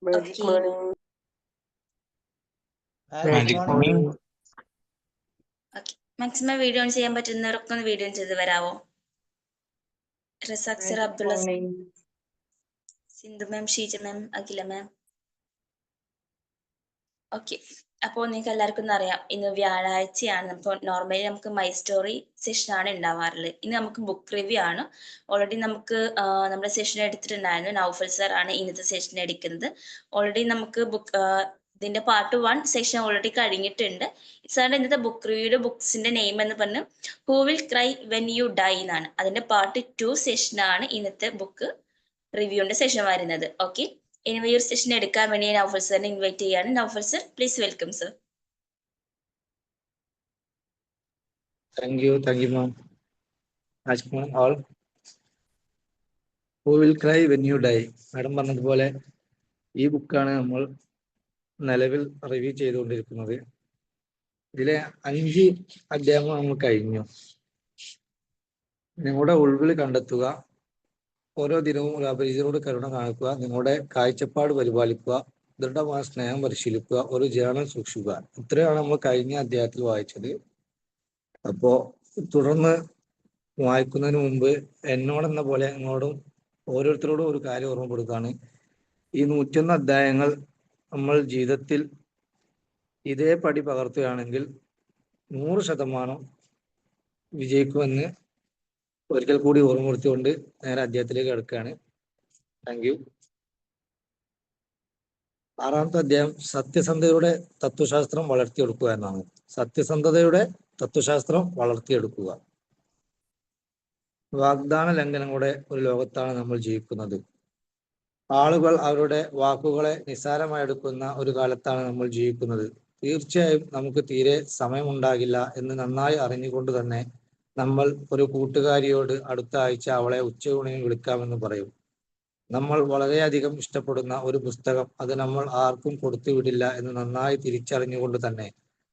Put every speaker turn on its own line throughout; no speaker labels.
Magic
Okay.
morning.
Magic morning.
Okay. Maximum video on ചെയ്യാൻ പറ്റുന്നവരൊക്കെ ഒന്ന് വീഡിയോ ഓൺ ചെയ്ത് വരാവോ? Razak sir,
Magic
Abdulla sir,
morning.
Sindhu ma'am, Sheeja ma'am, Akhila ma'am. Okay. അപ്പോൾ നിങ്ങൾക്ക് എല്ലാവർക്കും ഒന്ന് അറിയാം, ഇന്ന് വ്യാഴാഴ്ചയാണ്. അപ്പോൾ നോർമലി നമുക്ക് മൈ സ്റ്റോറി സെഷനാണ് ഉണ്ടാവാറുള്ളത്. ഇനി നമുക്ക് ബുക്ക് റിവ്യൂ ആണ്. ഓൾറെഡി നമുക്ക് നമ്മുടെ സെഷൻ എടുത്തിട്ടുണ്ടായിരുന്നു. നൗഫൽ സർ ആണ് ഇന്നത്തെ സെഷൻ എടുക്കുന്നത്. ഓൾറെഡി നമുക്ക് ഇതിന്റെ പാർട്ട് 1 സെഷൻ ഓൾറെഡി കഴിഞ്ഞിട്ടുണ്ട്. സാറിന്റെ ഇന്നത്തെ ബുക്ക് റിവ്യൂയുടെ ബുക്സിന്റെ നെയിം എന്ന് പറഞ്ഞ് who will cry when you dye എന്നാണ്. അതിന്റെ പാർട്ട് 2 സെഷനാണ് ഇന്നത്തെ ബുക്ക് റിവ്യൂന്റെ സെഷൻ വരുന്നത്. ഓക്കെ. ഇനി ഈ ഒരു സെഷൻ എടുക്കാൻ വേണ്ടി നൗഫൽ സാറിനെ ഇൻവൈറ്റ് ചെയ്യാണ്. Naufal sir, please welcome sir.
Thank you, ma'am. Magic morning all. Who will cry when you die? Madam പറഞ്ഞതുപോലെ ഈ ബുക്കാണ് നമ്മൾ നിലവിൽ റിവ്യൂ ചെയ്തുകൊണ്ടിരിക്കുന്നത്. ഇതിലെ 5 അധ്യായങ്ങൾ നമ്മൾ കഴിഞ്ഞു. നിങ്ങളുടെ ഉൾവിളി കണ്ടെത്തുക, ഓരോ ദിനവും ഒരു അപരിചിതരോട് കരുണ കാണിക്കുക, നിങ്ങളുടെ കാഴ്ചപ്പാട് പരിപാലിക്കുക, ദൃഢമായ സ്നേഹം പരിശീലിക്കുക, ഒരു ജേണൽ സൂക്ഷിക്കുക. ഇത്രയാണ് നമ്മൾ കഴിഞ്ഞ അധ്യായത്തിൽ വായിച്ചത്. അപ്പോ തുടർന്ന് വായിക്കുന്നതിന് മുമ്പ് എന്നോടെന്ന പോലെ നിങ്ങളോടും ഓരോരുത്തരോടും ഒരു കാര്യം ഓർമ്മപ്പെടുത്താണ്. ഈ 101 അധ്യായങ്ങൾ നമ്മൾ ജീവിതത്തിൽ ഇതേ പടി പകർത്തുകയാണെങ്കിൽ 100% വിജയിക്കുമെന്ന് ഒരിക്കൽ കൂടി ഓർമ്മപ്പെടുത്തിക്കൊണ്ട് നേരെ അധ്യായത്തിലേക്ക് കിടക്കുകയാണ്. Thank you. 6ാമത്തെ അധ്യായം സത്യസന്ധതയുടെ തത്വശാസ്ത്രം വളർത്തിയെടുക്കുക എന്നാണ്. സത്യസന്ധതയുടെ തത്വശാസ്ത്രം വളർത്തിയെടുക്കുക. വാഗ്ദാന ലംഘനങ്ങളുടെ ഒരു ലോകത്താണ് നമ്മൾ ജീവിക്കുന്നത്. ആളുകൾ അവരുടെ വാക്കുകളെ നിസ്സാരമായി എടുക്കുന്ന ഒരു കാലത്താണ് നമ്മൾ ജീവിക്കുന്നത്. തീർച്ചയായും നമുക്ക് തീരെ സമയമുണ്ടാകില്ല എന്ന് നന്നായി അറിഞ്ഞുകൊണ്ട് തന്നെ നമ്മൾ ഒരു കൂട്ടുകാരിയോട് അടുത്ത ആഴ്ച അവളെ ഉച്ചയൂണിന് വിളിക്കാമെന്ന് പറയും. നമ്മൾ വളരെയധികം ഇഷ്ടപ്പെടുന്ന ഒരു പുസ്തകം അത് നമ്മൾ ആർക്കും കൊടുത്തുവിടില്ല എന്ന് നന്നായി തിരിച്ചറിഞ്ഞുകൊണ്ട് തന്നെ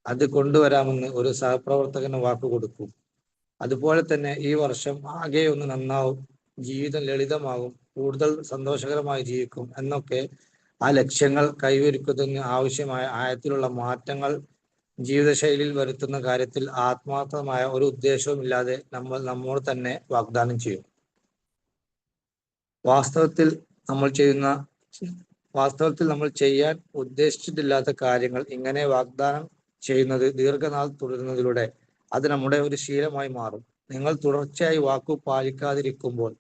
അത് കൊണ്ടുവരാമെന്ന് ഒരു സഹപ്രവർത്തകന് വാക്ക് കൊടുക്കും. അതുപോലെ തന്നെ ഈ വർഷം ആകെ ഒന്ന് നന്നാവും, ജീവിതം ലളിതമാകും, കൂടുതൽ സന്തോഷകരമായി ജീവിക്കും എന്നൊക്കെ ആ ലക്ഷ്യങ്ങൾ കൈവരിക്കുന്നതിന് ആവശ്യമായ ആഴത്തിലുള്ള മാറ്റങ്ങൾ ജീവിതശൈലിയിൽ വരുത്തുന്ന കാര്യത്തിൽ ആത്മാർത്ഥമായ ഒരു ഉദ്ദേശവും ഇല്ലാതെ നമ്മൾ നമ്മോട് തന്നെ വാഗ്ദാനം ചെയ്യും. വാസ്തവത്തിൽ നമ്മൾ ചെയ്യാൻ ഉദ്ദേശിച്ചിട്ടില്ലാത്ത കാര്യങ്ങൾ ഇങ്ങനെ വാഗ്ദാനം ചെയ്യുന്നത് ദീർഘനാൾ തുടരുന്നതിലൂടെ അത് നമ്മുടെ ഒരു ശീലമായി മാറും. നിങ്ങൾ തുടർച്ചയായി വാക്കു പാലിക്കാതിരിക്കുമ്പോൾ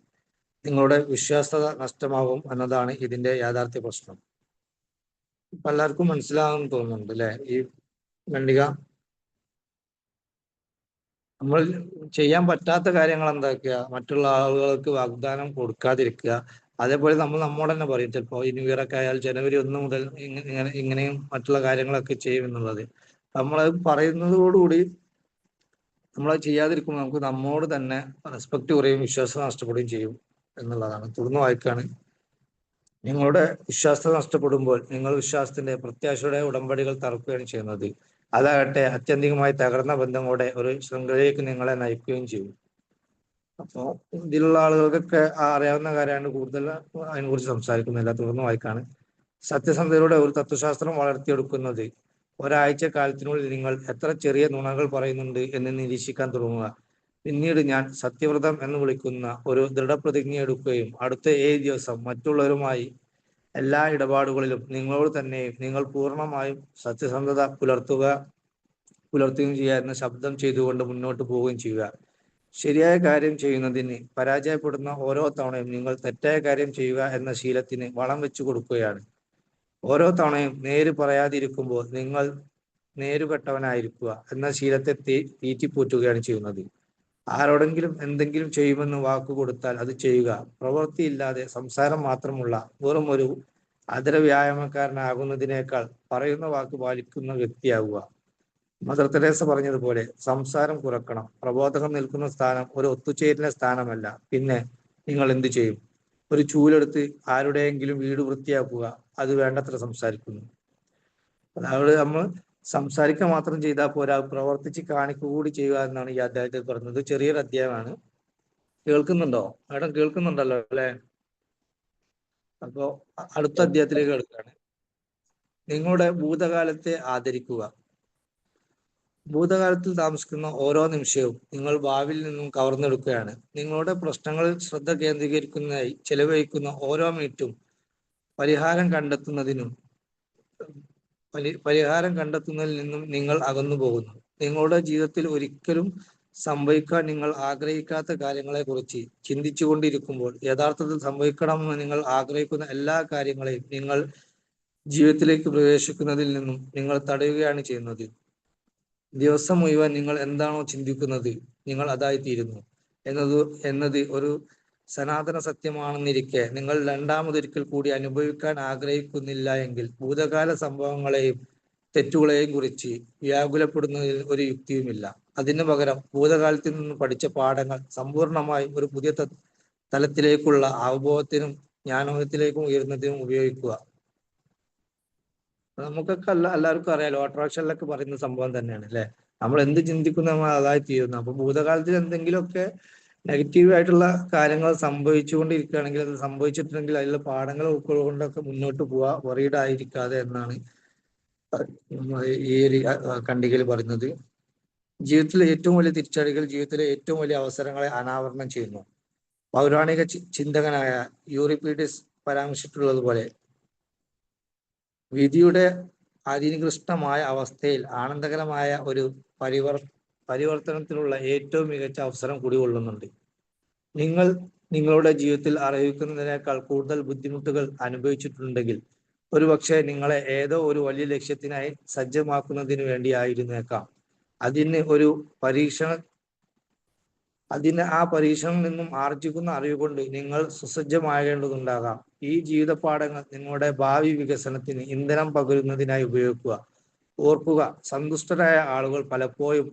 നിങ്ങളുടെ വിശ്വാസ്യത നഷ്ടമാകും എന്നതാണ് ഇതിന്റെ യാഥാർത്ഥ്യ പ്രശ്നം. ഇപ്പൊ എല്ലാവർക്കും മനസ്സിലാകുമെന്ന് തോന്നുന്നുണ്ട് അല്ലെ? ഈ ഖണ്ഡിക നമ്മൾ ചെയ്യാൻ പറ്റാത്ത കാര്യങ്ങൾ എന്താക്കുക, മറ്റുള്ള ആളുകൾക്ക് വാഗ്ദാനം കൊടുക്കാതിരിക്കുക. അതേപോലെ നമ്മൾ നമ്മോട് തന്നെ പറയും, ചിലപ്പോൾ ഈ ന്യൂ ഇയർ ഒക്കെ ആയാൽ ജനുവരി 1 മുതൽ ഇങ്ങനെയും മറ്റുള്ള കാര്യങ്ങളൊക്കെ ചെയ്യും എന്നുള്ളത്. നമ്മളത് പറയുന്നതോടുകൂടി നമ്മളത് ചെയ്യാതിരിക്കുമ്പോൾ നമുക്ക് നമ്മോട് തന്നെ റെസ്പെക്ട് കുറയും, വിശ്വാസം നഷ്ടപ്പെടുകയും ചെയ്യും എന്നുള്ളതാണ്. തുടർന്ന് വായിക്കാണ്. നിങ്ങളുടെ വിശ്വാസത നഷ്ടപ്പെടുമ്പോൾ നിങ്ങൾ വിശ്വാസത്തിന്റെ പ്രത്യാശയുടെ ഉടമ്പടികൾ തറക്കുകയാണ് ചെയ്യുന്നത്. അതാകട്ടെ അത്യന്തികമായി തകർന്ന ബന്ധങ്ങളുടെ ഒരു ശൃംഖലയിലേക്ക് നിങ്ങളെ നയിക്കുകയും ചെയ്യും. അപ്പോ ഇതിലുള്ള ആളുകൾക്കൊക്കെ അറിയാവുന്ന കാര്യമാണ്, കൂടുതൽ അതിനെക്കുറിച്ച് സംസാരിക്കുന്നില്ല. തുടർന്ന് വായിക്കാണ്. സത്യസന്ധതയുടെ ഒരു തത്വശാസ്ത്രം വളർത്തിയെടുക്കുന്നത്. ഒരാഴ്ച കാലത്തിനുള്ളിൽ നിങ്ങൾ എത്ര ചെറിയ നുണകൾ പറയുന്നുണ്ട് എന്ന് നിരീക്ഷിക്കാൻ തുടങ്ങുക. പിന്നീട് ഞാൻ സത്യവ്രതം എന്ന് വിളിക്കുന്ന ഒരു ദൃഢപ്രതിജ്ഞ എടുക്കുകയും അടുത്ത 7 ദിവസം മറ്റുള്ളവരുമായി എല്ലാ ഇടപാടുകളിലും നിങ്ങളോട് തന്നെയും നിങ്ങൾ പൂർണ്ണമായും സത്യസന്ധത പുലർത്തുകയും ചെയ്യുക എന്ന ശബ്ദം ചെയ്തുകൊണ്ട് മുന്നോട്ട് പോവുകയും ചെയ്യുക. ശരിയായ കാര്യം ചെയ്യുന്നതിന് പരാജയപ്പെടുന്ന ഓരോ തവണയും നിങ്ങൾ തെറ്റായ കാര്യം ചെയ്യുക എന്ന ശീലത്തിന് വളം വെച്ചു കൊടുക്കുകയാണ്. ഓരോ തവണയും നേര് പറയാതിരിക്കുമ്പോൾ നിങ്ങൾ നേരുകെട്ടവനായിരിക്കുക എന്ന ശീലത്തെ തീറ്റിപ്പോറ്റുകയാണ് ചെയ്യുന്നത്. ആരോടെങ്കിലും എന്തെങ്കിലും ചെയ്യുമെന്ന് വാക്കു കൊടുത്താൽ അത് ചെയ്യുക. പ്രവൃത്തിയില്ലാതെ സംസാരം മാത്രമുള്ള വെറും ഒരു അതര വ്യായാമക്കാരനാകുന്നതിനേക്കാൾ പറയുന്ന വാക്ക് പാലിക്കുന്ന വ്യക്തിയാവുക. മദർ തെരേസ പറഞ്ഞതുപോലെ സംസാരം കുറക്കണം. പ്രബോധകം നിൽക്കുന്ന സ്ഥാനം ഒരു ഒത്തുചേരലിന്റെ സ്ഥാനമല്ല. പിന്നെ നിങ്ങൾ എന്തു ചെയ്യും? ഒരു ചൂലെടുത്ത് ആരുടെയെങ്കിലും വീട് വൃത്തിയാക്കുക. അത് വേണ്ടത്ര സംസാരിക്കുന്നു. അതായത് നമ്മൾ സംസാരിക്കുക മാത്രം ചെയ്താൽ പോരാ, പ്രവർത്തിച്ച് കാണിക്കുക കൂടി ചെയ്യുക എന്നാണ് ഈ അധ്യായത്തിൽ പറഞ്ഞത്. ചെറിയൊരു അധ്യായമാണ്. കേൾക്കുന്നുണ്ടോ മാഡം? കേൾക്കുന്നുണ്ടല്ലോ അല്ലെ? അപ്പോ അടുത്ത അധ്യായത്തിലേക്ക് കിടക്കുകയാണ്. നിങ്ങളുടെ ഭൂതകാലത്തെ ആദരിക്കുക. ഭൂതകാലത്തിൽ താമസിക്കുന്ന ഓരോ നിമിഷവും നിങ്ങൾ ഭാവിയിൽ നിന്നും കവർന്നെടുക്കുകയാണ്. നിങ്ങളുടെ പ്രശ്നങ്ങളിൽ ശ്രദ്ധ കേന്ദ്രീകരിക്കുന്നതിനായി ചെലവഴിക്കുന്ന ഓരോ മിനിറ്റും പരിഹാരം കണ്ടെത്തുന്നതിനും പരിഹാരം കണ്ടെത്തുന്നതിൽ നിന്നും നിങ്ങൾ അകന്നു പോകുന്നു. നിങ്ങളുടെ ജീവിതത്തിൽ ഒരിക്കലും സംഭവിക്കാൻ നിങ്ങൾ ആഗ്രഹിക്കാത്ത കാര്യങ്ങളെ കുറിച്ച് ചിന്തിച്ചുകൊണ്ടിരിക്കുമ്പോൾ യഥാർത്ഥത്തിൽ സംഭവിക്കണമെന്ന് നിങ്ങൾ ആഗ്രഹിക്കുന്ന എല്ലാ കാര്യങ്ങളെയും നിങ്ങൾ ജീവിതത്തിലേക്ക് പ്രവേശിക്കുന്നതിൽ നിന്നും നിങ്ങൾ തടയുകയാണ് ചെയ്യുന്നത്. ദിവസം മുഴുവൻ നിങ്ങൾ എന്താണോ ചിന്തിക്കുന്നത് നിങ്ങൾ അതായിത്തീരുന്നു എന്നത് ഒരു സനാതന സത്യമാണെന്നിരിക്കെ നിങ്ങൾ രണ്ടാമതൊരിക്കൽ കൂടി അനുഭവിക്കാൻ ആഗ്രഹിക്കുന്നില്ല എങ്കിൽ ഭൂതകാല സംഭവങ്ങളെയും തെറ്റുകളെയും കുറിച്ച് വ്യാകുലപ്പെടുന്നതിൽ ഒരു യുക്തിയുമില്ല. അതിനു പകരം ഭൂതകാലത്തിൽ നിന്ന് പഠിച്ച പാഠങ്ങൾ സമ്പൂർണമായും ഒരു പുതിയ തലത്തിലേക്കുള്ള അവബോധത്തിനും ജ്ഞാനോദയത്തിലേക്കും ഉയരുന്നതിനും ഉപയോഗിക്കുക. നമുക്കൊക്കെ എല്ലാവർക്കും അറിയാം, ലോ അട്രാക്ഷനിലൊക്കെ പറയുന്ന സംഭവം തന്നെയാണ് അല്ലെ. നമ്മൾ എന്ത് ചിന്തിക്കുന്ന നമ്മൾ അതായി തീരുന്നു. അപ്പൊ ഭൂതകാലത്തിൽ എന്തെങ്കിലുമൊക്കെ നെഗറ്റീവ് ആയിട്ടുള്ള കാര്യങ്ങൾ സംഭവിച്ചുകൊണ്ടിരിക്കുകയാണെങ്കിൽ, അത് സംഭവിച്ചിട്ടുണ്ടെങ്കിൽ അതിലുള്ള പാഠങ്ങൾ ഉൾക്കൊണ്ടുകൊണ്ടൊക്കെ മുന്നോട്ട് പോവുക, വറീഡ് ആയിരിക്കാതെ എന്നാണ് ഈ ഒരു ഖണ്ഡികയിൽ പറയുന്നത്. ജീവിതത്തിലെ ഏറ്റവും വലിയ തിരിച്ചടികൾ ജീവിതത്തിലെ ഏറ്റവും വലിയ അവസരങ്ങളെ അനാവരണം ചെയ്യുന്നു. പൗരാണിക ചിന്തകനായ യൂറിപ്പീഡിസ് പരാമർശിച്ചിട്ടുള്ളതുപോലെ വിധിയുടെ അതിനികൃഷ്ടമായ അവസ്ഥയിൽ ആനന്ദകരമായ ഒരു പരിവർത്തനത്തിനുള്ള ഏറ്റവും മികച്ച അവസരം കുടികൊള്ളുന്നുണ്ട്. നിങ്ങൾ നിങ്ങളുടെ ജീവിതത്തിൽ അർഹിക്കുന്നതിനേക്കാൾ കൂടുതൽ ബുദ്ധിമുട്ടുകൾ അനുഭവിച്ചിട്ടുണ്ടെങ്കിൽ ഒരുപക്ഷെ നിങ്ങളെ ഏതോ ഒരു വലിയ ലക്ഷ്യത്തിനായി സജ്ജമാക്കുന്നതിന് വേണ്ടിയായിരുന്നേക്കാം. ആ പരീക്ഷണത്തിൽ നിന്നും ആർജിക്കുന്ന അറിവ് കൊണ്ട് നിങ്ങൾ സുസജ്ജമാകേണ്ടതുണ്ടാകാം. ഈ ജീവിത പാഠങ്ങൾ നിങ്ങളുടെ ഭാവി വികസനത്തിന് ഇന്ധനം പകരുന്നതിനായി ഉപയോഗിക്കുക. ഓർക്കുക, സന്തുഷ്ടരായ ആളുകൾ പലപ്പോഴും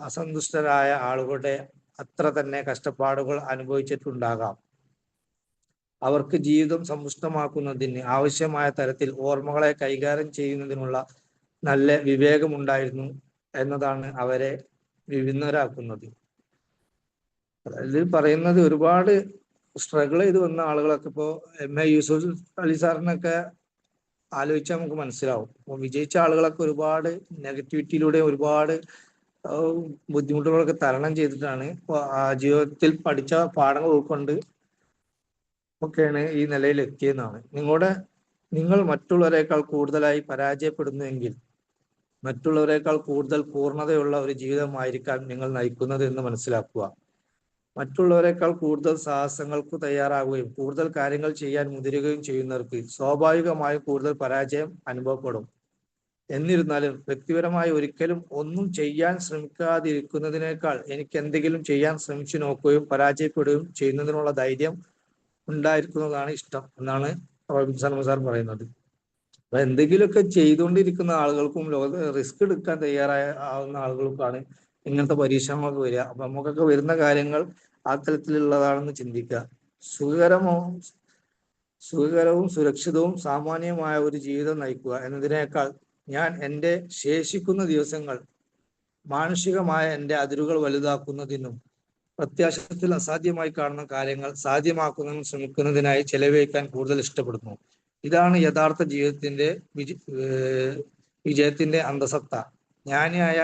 അസന്തുഷ്ടരായ ആളുകളുടെ അത്ര തന്നെ കഷ്ടപ്പാടുകൾ അനുഭവിച്ചിട്ടുണ്ടാകാം. അവർക്ക് ജീവിതം സമ്പുഷ്ടമാക്കുന്നതിന് ആവശ്യമായ തരത്തിൽ ഓർമ്മകളെ കൈകാര്യം ചെയ്യുന്നതിനുള്ള നല്ല വിവേകമുണ്ടായിരുന്നു എന്നതാണ് അവരെ വിഭിന്നരാക്കുന്നത്. അതിൽ പറയുന്നത് ഒരുപാട് സ്ട്രഗിൾ ചെയ്ത് വന്ന ആളുകളൊക്കെ ഇപ്പോൾ MA യൂസുഫ് അലി സാറിനൊക്കെ ആലോചിച്ചാൽ നമുക്ക് മനസ്സിലാവും. അപ്പോൾ വിജയിച്ച ആളുകളൊക്കെ ഒരുപാട് നെഗറ്റിവിറ്റിയിലൂടെ ഒരുപാട് ബുദ്ധിമുട്ടുകളൊക്കെ തരണം ചെയ്തിട്ടാണ് ജീവിതത്തിൽ പഠിച്ച പാഠങ്ങൾ ഉൾക്കൊണ്ട് ഒക്കെയാണ് ഈ നിലയിൽ എത്തിയെന്നാണ്. നിങ്ങൾ മറ്റുള്ളവരെക്കാൾ കൂടുതലായി പരാജയപ്പെടുന്നുവെങ്കിൽ മറ്റുള്ളവരെക്കാൾ കൂടുതൽ പൂർണ്ണതയുള്ള ഒരു ജീവിതമായിരിക്കാൻ നിങ്ങൾ നയിക്കുന്നത് എന്ന് മനസ്സിലാക്കുക. മറ്റുള്ളവരെക്കാൾ കൂടുതൽ സാഹസങ്ങൾക്ക് തയ്യാറാവുകയും കൂടുതൽ കാര്യങ്ങൾ ചെയ്യാൻ മുതിരുകയും ചെയ്യുന്നവർക്ക് സ്വാഭാവികമായും കൂടുതൽ പരാജയം അനുഭവപ്പെടും. എന്നിരുന്നാലും വ്യക്തിപരമായി ഒരിക്കലും ഒന്നും ചെയ്യാൻ ശ്രമിക്കാതിരിക്കുന്നതിനേക്കാൾ എനിക്ക് എന്തെങ്കിലും ചെയ്യാൻ ശ്രമിച്ചു നോക്കുകയും പരാജയപ്പെടുകയും ചെയ്യുന്നതിനുള്ള ധൈര്യം ഉണ്ടായിരിക്കുന്നതാണ് ഇഷ്ടം എന്നാണ് റോബിൻസൺ സാർ പറയുന്നത്. അപ്പൊ എന്തെങ്കിലുമൊക്കെ ചെയ്തുകൊണ്ടിരിക്കുന്ന ആളുകൾക്കും റിസ്ക് എടുക്കാൻ ആവുന്ന ആളുകൾക്കാണ് ഇങ്ങനത്തെ പരീക്ഷണങ്ങളൊക്കെ വരിക. അപ്പൊ നമുക്കൊക്കെ വരുന്ന കാര്യങ്ങൾ ആ തലത്തിലുള്ളതാണെന്ന് ചിന്തിക്കുക. സുഖകരവും സുരക്ഷിതവും സാമാന്യമായ ഒരു ജീവിതം നയിക്കുക എന്നതിനേക്കാൾ ഞാൻ എൻ്റെ ശേഷിക്കുന്ന ദിവസങ്ങൾ മാനുഷികമായ എൻ്റെ അതിരുകൾ വലുതാക്കുന്നതിനും പ്രത്യാശത്തിൽ അസാധ്യമായി കാണുന്ന കാര്യങ്ങൾ സാധ്യമാക്കുന്നതിനും ശ്രമിക്കുന്നതിനായി ചെലവഴിക്കാൻ കൂടുതൽ ഇഷ്ടപ്പെടുന്നു. ഇതാണ് യഥാർത്ഥ ജീവിതത്തിന്റെ വിജയത്തിന്റെ അന്തസത്ത. ജ്ഞാനിയായ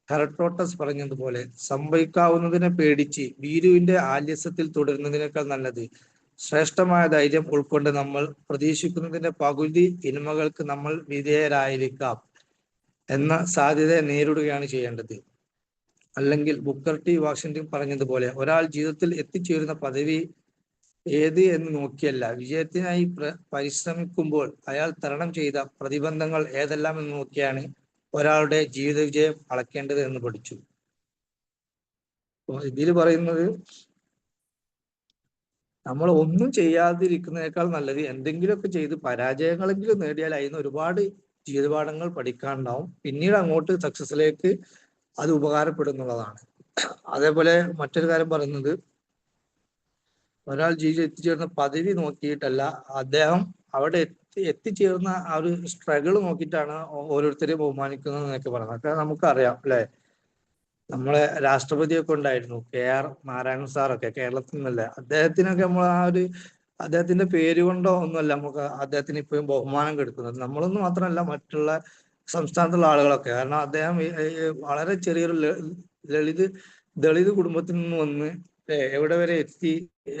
ഹെറട്ടോട്ടസ് പറഞ്ഞതുപോലെ സംഭവിക്കാവുന്നതിനെ പേടിച്ച് ഭീരുവിന്റെ ആലസ്യത്തിൽ തുടരുന്നതിനേക്കാൾ നല്ലത് ശ്രേഷ്ഠമായ ധൈര്യം ഉൾക്കൊണ്ട് നമ്മൾ പ്രതീക്ഷിക്കുന്നതിന്റെ പകുതി തിന്മകൾക്ക് നമ്മൾ വിധേയരായിരിക്കാം എന്ന സാധ്യതയെ നേരിടുകയാണ് ചെയ്യേണ്ടത്. അല്ലെങ്കിൽ ബുക്കർ ടി വാഷിംഗ്ടൺ പറഞ്ഞതുപോലെ ഒരാൾ ജീവിതത്തിൽ എത്തിച്ചേരുന്ന പദവി ഏത് എന്ന് നോക്കിയല്ല, വിജയത്തിനായി പരിശ്രമിക്കുമ്പോൾ അയാൾ തരണം ചെയ്ത പ്രതിബന്ധങ്ങൾ ഏതെല്ലാം എന്ന് നോക്കിയാണ് ഒരാളുടെ ജീവിത വിജയം അളക്കേണ്ടത് എന്ന് പഠിച്ചു. ഇതിൽ പറയുന്നത് നമ്മൾ ഒന്നും ചെയ്യാതിരിക്കുന്നതിനേക്കാൾ നല്ലത് എന്തെങ്കിലുമൊക്കെ ചെയ്ത് പരാജയങ്ങളെങ്കിലും നേടിയാൽ അതിന് ഒരുപാട് ജീവിതപാഠങ്ങൾ പഠിക്കാനുണ്ടാവും. പിന്നീട് അങ്ങോട്ട് സക്സസിലേക്ക് അത് ഉപകാരപ്പെടുന്നുള്ളതാണ്. അതേപോലെ മറ്റൊരു കാര്യം പറയുന്നത്, ഒരാൾ ജീവിതം എത്തിച്ചേർന്ന പദവി നോക്കിയിട്ടല്ല, അദ്ദേഹം അവിടെ എത്തിച്ചേർന്ന ആ ഒരു സ്ട്രഗിൾ നോക്കിയിട്ടാണ് ഓരോരുത്തരെയും ബഹുമാനിക്കുന്നത് എന്നൊക്കെ പറയുന്നത്. അതൊക്കെ നമുക്കറിയാം അല്ലെ. നമ്മളെ രാഷ്ട്രപതിയൊക്കെ ഉണ്ടായിരുന്നു, KR നാരായണൻ സാറൊക്കെ കേരളത്തിൽ നിന്നല്ലേ. അദ്ദേഹത്തിനൊക്കെ നമ്മൾ ആ ഒരു അദ്ദേഹത്തിന്റെ പേര് കൊണ്ടോ ഒന്നുമല്ല നമുക്ക് അദ്ദേഹത്തിന് ഇപ്പോഴും ബഹുമാനം കൊടുക്കുന്നത്. നമ്മളൊന്നും മാത്രമല്ല, മറ്റുള്ള സംസ്ഥാനത്തുള്ള ആളുകളൊക്കെ. കാരണം അദ്ദേഹം വളരെ ചെറിയൊരു ദളിത് കുടുംബത്തിൽ നിന്ന് വന്ന് എവിടെ വരെ എത്തി,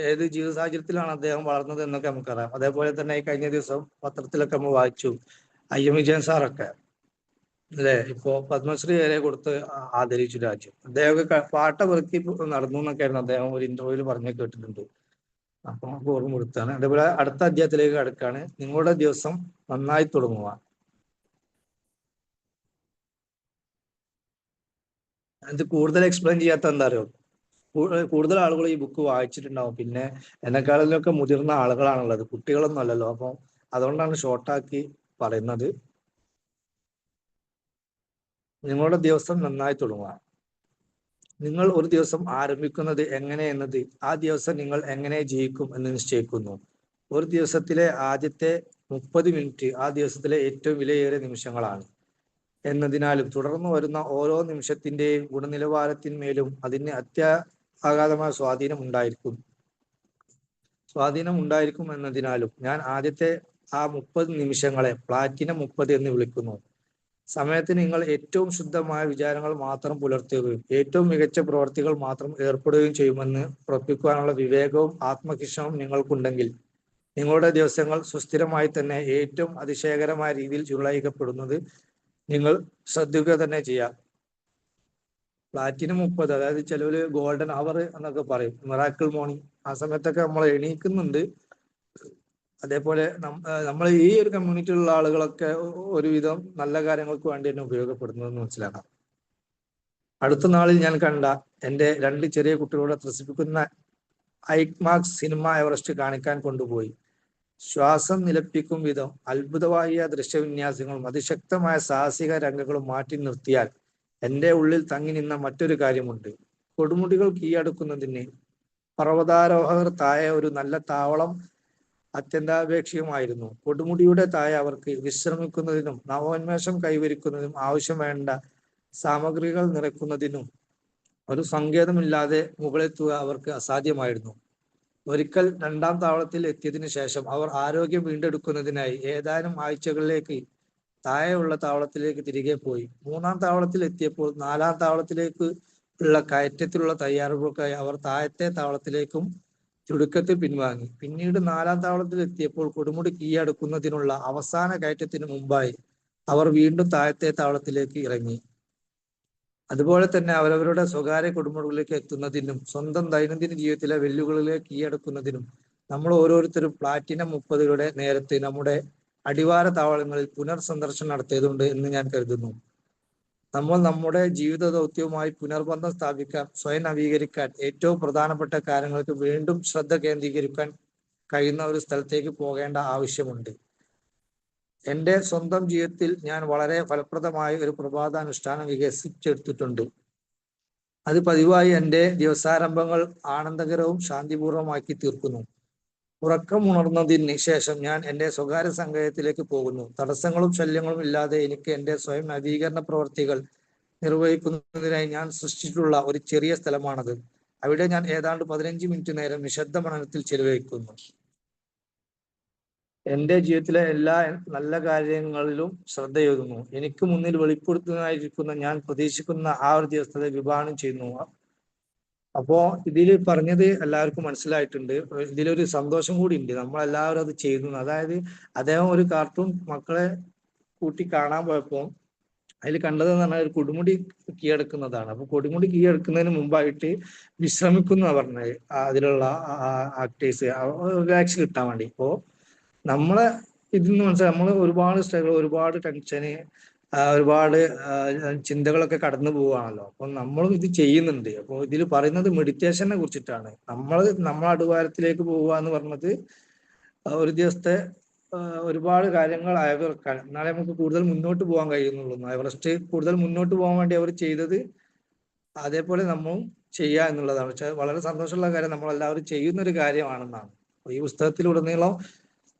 ഏത് ജീവിത സാഹചര്യത്തിലാണ് അദ്ദേഹം വളർന്നത് എന്നൊക്കെ നമുക്കറിയാം. അതേപോലെ തന്നെ ഈ കഴിഞ്ഞ ദിവസം പത്രത്തിലൊക്കെ നമ്മൾ വായിച്ചു, IM വിജയൻ സാറൊക്കെ അല്ലെ ഇപ്പോ പത്മശ്രീ വരെ കൊടുത്ത് ആദരിച്ചു രാജ്യം. അദ്ദേഹമൊക്കെ പാട്ട പെറുക്കി നടന്നു എന്നൊക്കെയായിരുന്നു അദ്ദേഹം ഒരു ഇന്റർവ്യൂവിൽ പറഞ്ഞു കേട്ടിട്ടുണ്ട്. അപ്പൊ നമുക്ക് ഓർമ്മപ്പെടുത്താണ്. അതേപോലെ അടുത്ത അധ്യായത്തിലേക്ക് കടക്കാണ്. നിങ്ങളുടെ ദിവസം നന്നായി തുടങ്ങുക. ഇത് കൂടുതൽ എക്സ്പ്ലെയിൻ ചെയ്യാത്ത എന്താ അറിയോ, കൂടുതൽ ആളുകൾ ഈ ബുക്ക് വായിച്ചിട്ടുണ്ടാവും. പിന്നെ എന്നെക്കാളിലൊക്കെ മുതിർന്ന ആളുകളാണുള്ളത്, കുട്ടികളൊന്നും അല്ലല്ലോ. അപ്പൊ അതുകൊണ്ടാണ് ഷോർട്ടാക്കി പറയുന്നത്. നിങ്ങളുടെ ദിവസം നന്നായി തുടങ്ങുക. നിങ്ങൾ ഒരു ദിവസം ആരംഭിക്കുന്നത് എങ്ങനെ എന്നത് ആ ദിവസം നിങ്ങൾ എങ്ങനെ ജയിക്കും എന്ന് നിശ്ചയിക്കുന്നു. ഒരു ദിവസത്തിലെ ആദ്യത്തെ 30 മിനിറ്റ് ആ ദിവസത്തിലെ ഏറ്റവും വിലയേറിയ നിമിഷങ്ങളാണ് എന്നതിനാലും തുടർന്ന് വരുന്ന ഓരോ നിമിഷത്തിന്റെയും ഗുണനിലവാരത്തിന്മേലും അതിന് അത്യാഘാതമായ സ്വാധീനം ഉണ്ടായിരിക്കും എന്നതിനാലും ഞാൻ ആദ്യത്തെ ആ 30 നിമിഷങ്ങളെ പ്ലാറ്റിനം 30 എന്ന് വിളിക്കുന്നു. സമയത്തിന് നിങ്ങൾ ഏറ്റവും ശുദ്ധമായ വിചാരങ്ങൾ മാത്രം പുലർത്തുകയും ഏറ്റവും മികച്ച പ്രവർത്തികൾ മാത്രം ഏർപ്പെടുകയും ചെയ്യുമെന്ന് ഉറപ്പിക്കുവാനുള്ള വിവേകവും ആത്മവിശ്വാസവും നിങ്ങൾക്കുണ്ടെങ്കിൽ നിങ്ങളുടെ ദിവസങ്ങൾ സുസ്ഥിരമായി തന്നെ ഏറ്റവും അതിശയകരമായ രീതിയിൽ ചുരുളയിക്കപ്പെടുന്നത് നിങ്ങൾ ശ്രദ്ധിക്കുക തന്നെ ചെയ്യാം. പ്ലാറ്റിനം 30, അതായത് ചിലവര് ഗോൾഡൻ അവർ എന്നൊക്കെ പറയും, മിറാക്കിൾ മോർണിംഗ്. ആ സമയത്തൊക്കെ നമ്മൾ എണീക്കുന്നുണ്ട്. അതേപോലെ നമ്മൾ ഈ ഒരു കമ്മ്യൂണിറ്റിയിലുള്ള ആളുകളൊക്കെ ഒരുവിധം നല്ല കാര്യങ്ങൾക്ക് വേണ്ടി തന്നെ ഉപയോഗപ്പെടുത്തുന്നതെന്ന് മനസ്സിലാക്കാം. അടുത്ത നാളിൽ ഞാൻ കണ്ട എൻ്റെ 2 ചെറിയ കുട്ടികളോട് ത്രസിപ്പിക്കുന്ന ഐക്മാക്സ് സിനിമ എവറസ്റ്റ് കാണിക്കാൻ കൊണ്ടുപോയി. ശ്വാസം നിലപ്പിക്കും വിധം അത്ഭുതമായ ദൃശ്യവിന്യാസങ്ങളും അതിശക്തമായ സാഹസിക രംഗങ്ങളും മാറ്റി നിർത്തിയാൽ എൻ്റെ ഉള്ളിൽ തങ്ങി നിന്ന മറ്റൊരു കാര്യമുണ്ട്. കൊടുമുടികൾ കീഴടക്കുന്നതിന് പർവ്വതാരോഹകർ താഴെ ഒരു നല്ല താവളം അത്യന്താപേക്ഷിതമായിരുന്നു. കൊടുമുടിയുടെ താഴെ അവർക്ക് വിശ്രമിക്കുന്നതിനും നവോന്മേഷം കൈവരിക്കുന്നതിനും ആവശ്യം വേണ്ട സാമഗ്രികൾ നിറയ്ക്കുന്നതിനും ഒരു സങ്കേതമില്ലാതെ മുകളെത്തുക അവർക്ക് അസാധ്യമായിരുന്നു. ഒരിക്കൽ 2ാം താവളത്തിൽ എത്തിയതിനു ശേഷം അവർ ആരോഗ്യം വീണ്ടെടുക്കുന്നതിനായി ഏതാനും ആഴ്ചകളിലേക്ക് താഴെയുള്ള താവളത്തിലേക്ക് തിരികെ പോയി. 3ാം താവളത്തിൽ എത്തിയപ്പോൾ 4ാം താവളത്തിലേക്ക് ഉള്ള കയറ്റത്തിലുള്ള തയ്യാറെടുപ്പുകൾക്കായി അവർ താഴത്തെ താവളത്തിലേക്കും ചുരുക്കത്തിൽ പിൻവാങ്ങി. പിന്നീട് 4ാം താവളത്തിൽ എത്തിയപ്പോൾ കൊടുമുടി കീഴടക്കുന്നതിനുള്ള അവസാന കയറ്റത്തിന് മുമ്പായി അവർ വീണ്ടും താഴത്തെ താവളത്തിലേക്ക് ഇറങ്ങി. അതുപോലെ തന്നെ അവരവരുടെ സ്വകാര്യ കൊടുമുടികളിലേക്ക് എത്തുന്നതിനും സ്വന്തം ദൈനംദിന ജീവിതത്തിലെ വെല്ലുവിളികളിലേക്ക് കീഴടക്കുന്നതിനും നമ്മൾ ഓരോരുത്തരും പ്ലാറ്റിനം 30കളുടെ നേരത്തെ നമ്മുടെ അടിവാര താവളങ്ങളിൽ പുനർസന്ദർശനം നടത്തിയതുണ്ട് എന്ന് ഞാൻ കരുതുന്നു. നമ്മൾ നമ്മുടെ ജീവിത ദൗത്യവുമായി പുനർബന്ധം സ്ഥാപിക്കാൻ, സ്വയം നവീകരിക്കാൻ, ഏറ്റവും പ്രധാനപ്പെട്ട കാര്യങ്ങൾക്ക് വീണ്ടും ശ്രദ്ധ കേന്ദ്രീകരിക്കാൻ കഴിയുന്ന ഒരു സ്ഥലത്തേക്ക് പോകേണ്ട ആവശ്യമുണ്ട്. എൻ്റെ സ്വന്തം ജീവിതത്തിൽ ഞാൻ വളരെ ഫലപ്രദമായ ഒരു പ്രഭാതാനുഷ്ഠാനം വികസിപ്പിച്ചെടുത്തിട്ടുണ്ട്. അത് പതിവായി എൻ്റെ ദിവസാരംഭങ്ങൾ ആനന്ദകരവും ശാന്തിപൂർവമാക്കി തീർക്കുന്നു. ഉറക്കമുണർന്നതിന് ശേഷം ഞാൻ എൻ്റെ സ്വകാര്യ സങ്കേതത്തിലേക്ക് പോകുന്നു. തടസ്സങ്ങളും ശല്യങ്ങളും ഇല്ലാതെ എനിക്ക് എൻ്റെ സ്വയം നവീകരണ പ്രവർത്തികൾ നിർവഹിക്കുന്നതിനായി ഞാൻ സൃഷ്ടിച്ചിട്ടുള്ള ഒരു ചെറിയ സ്ഥലമാണത്. അവിടെ ഞാൻ ഏതാണ്ട് 15 മിനിറ്റ് നേരം നിശബ്ദ മനനത്തിൽ ചെലവഴിക്കുന്നു. എൻ്റെ ജീവിതത്തിലെ എല്ലാ നല്ല കാര്യങ്ങളിലും ശ്രദ്ധ എനിക്ക് മുന്നിൽ വെളിപ്പെടുത്തുന്നതായിരിക്കുന്ന ഞാൻ പ്രതീക്ഷിക്കുന്ന ആ ഒരു ദിവസത്തെ വിഭാവനം ചെയ്യുന്നു. അപ്പോ ഇതിൽ പറഞ്ഞത് എല്ലാവർക്കും മനസ്സിലായിട്ടുണ്ട്. ഇതിലൊരു സന്തോഷം കൂടി ഉണ്ട്, നമ്മളെല്ലാവരും അത് ചെയ്യുന്നു. അതായത് അദ്ദേഹം ഒരു കാർട്ടൂൺ മക്കളെ കൂട്ടി കാണാൻ പോയപ്പോൾ അതിൽ കണ്ടതെന്ന് പറഞ്ഞാൽ ഒരു കൊടുമുടി കീഴടക്കുന്നതാണ്. അപ്പൊ കൊടുമുടി കീഴടക്കുന്നതിന് മുമ്പായിട്ട് വിശ്രമിക്കുന്ന പറഞ്ഞത് അതിലുള്ള ആക്ടേഴ്സ് റിലാക്സ് കിട്ടാൻ വേണ്ടി. ഇപ്പോ നമ്മളെ ഇതിന്ന് മനസ്സിലായി, നമ്മൾ ഒരുപാട് സ്ട്രഗിൾ, ഒരുപാട് ടെൻഷന്, ഒരുപാട് ചിന്തകളൊക്കെ കടന്നു പോവുകയാണല്ലോ. അപ്പൊ നമ്മളും ഇത് ചെയ്യുന്നുണ്ട്. അപ്പോൾ ഇതിൽ പറയുന്നത് മെഡിറ്റേഷനെ കുറിച്ചിട്ടാണ്. നമ്മളെ അടിവാരത്തിലേക്ക് പോവുക എന്ന് പറഞ്ഞത് ഒരു ദിവസത്തെ ഒരുപാട് കാര്യങ്ങൾ അയവിറക്കാൻ, എന്നാലേ നമുക്ക് കൂടുതൽ മുന്നോട്ട് പോകാൻ കഴിയുന്നുള്ളൂ. എവറസ്റ്റ് കൂടുതൽ മുന്നോട്ട് പോകാൻ വേണ്ടി അവർ ചെയ്തത് അതേപോലെ നമ്മളും ചെയ്യുക എന്നുള്ളതാണ്. പക്ഷെ വളരെ സന്തോഷമുള്ള കാര്യം, നമ്മളെല്ലാവരും ചെയ്യുന്ന ഒരു കാര്യമാണെന്നാണ്. ഈ പുസ്തകത്തിലുടനീളം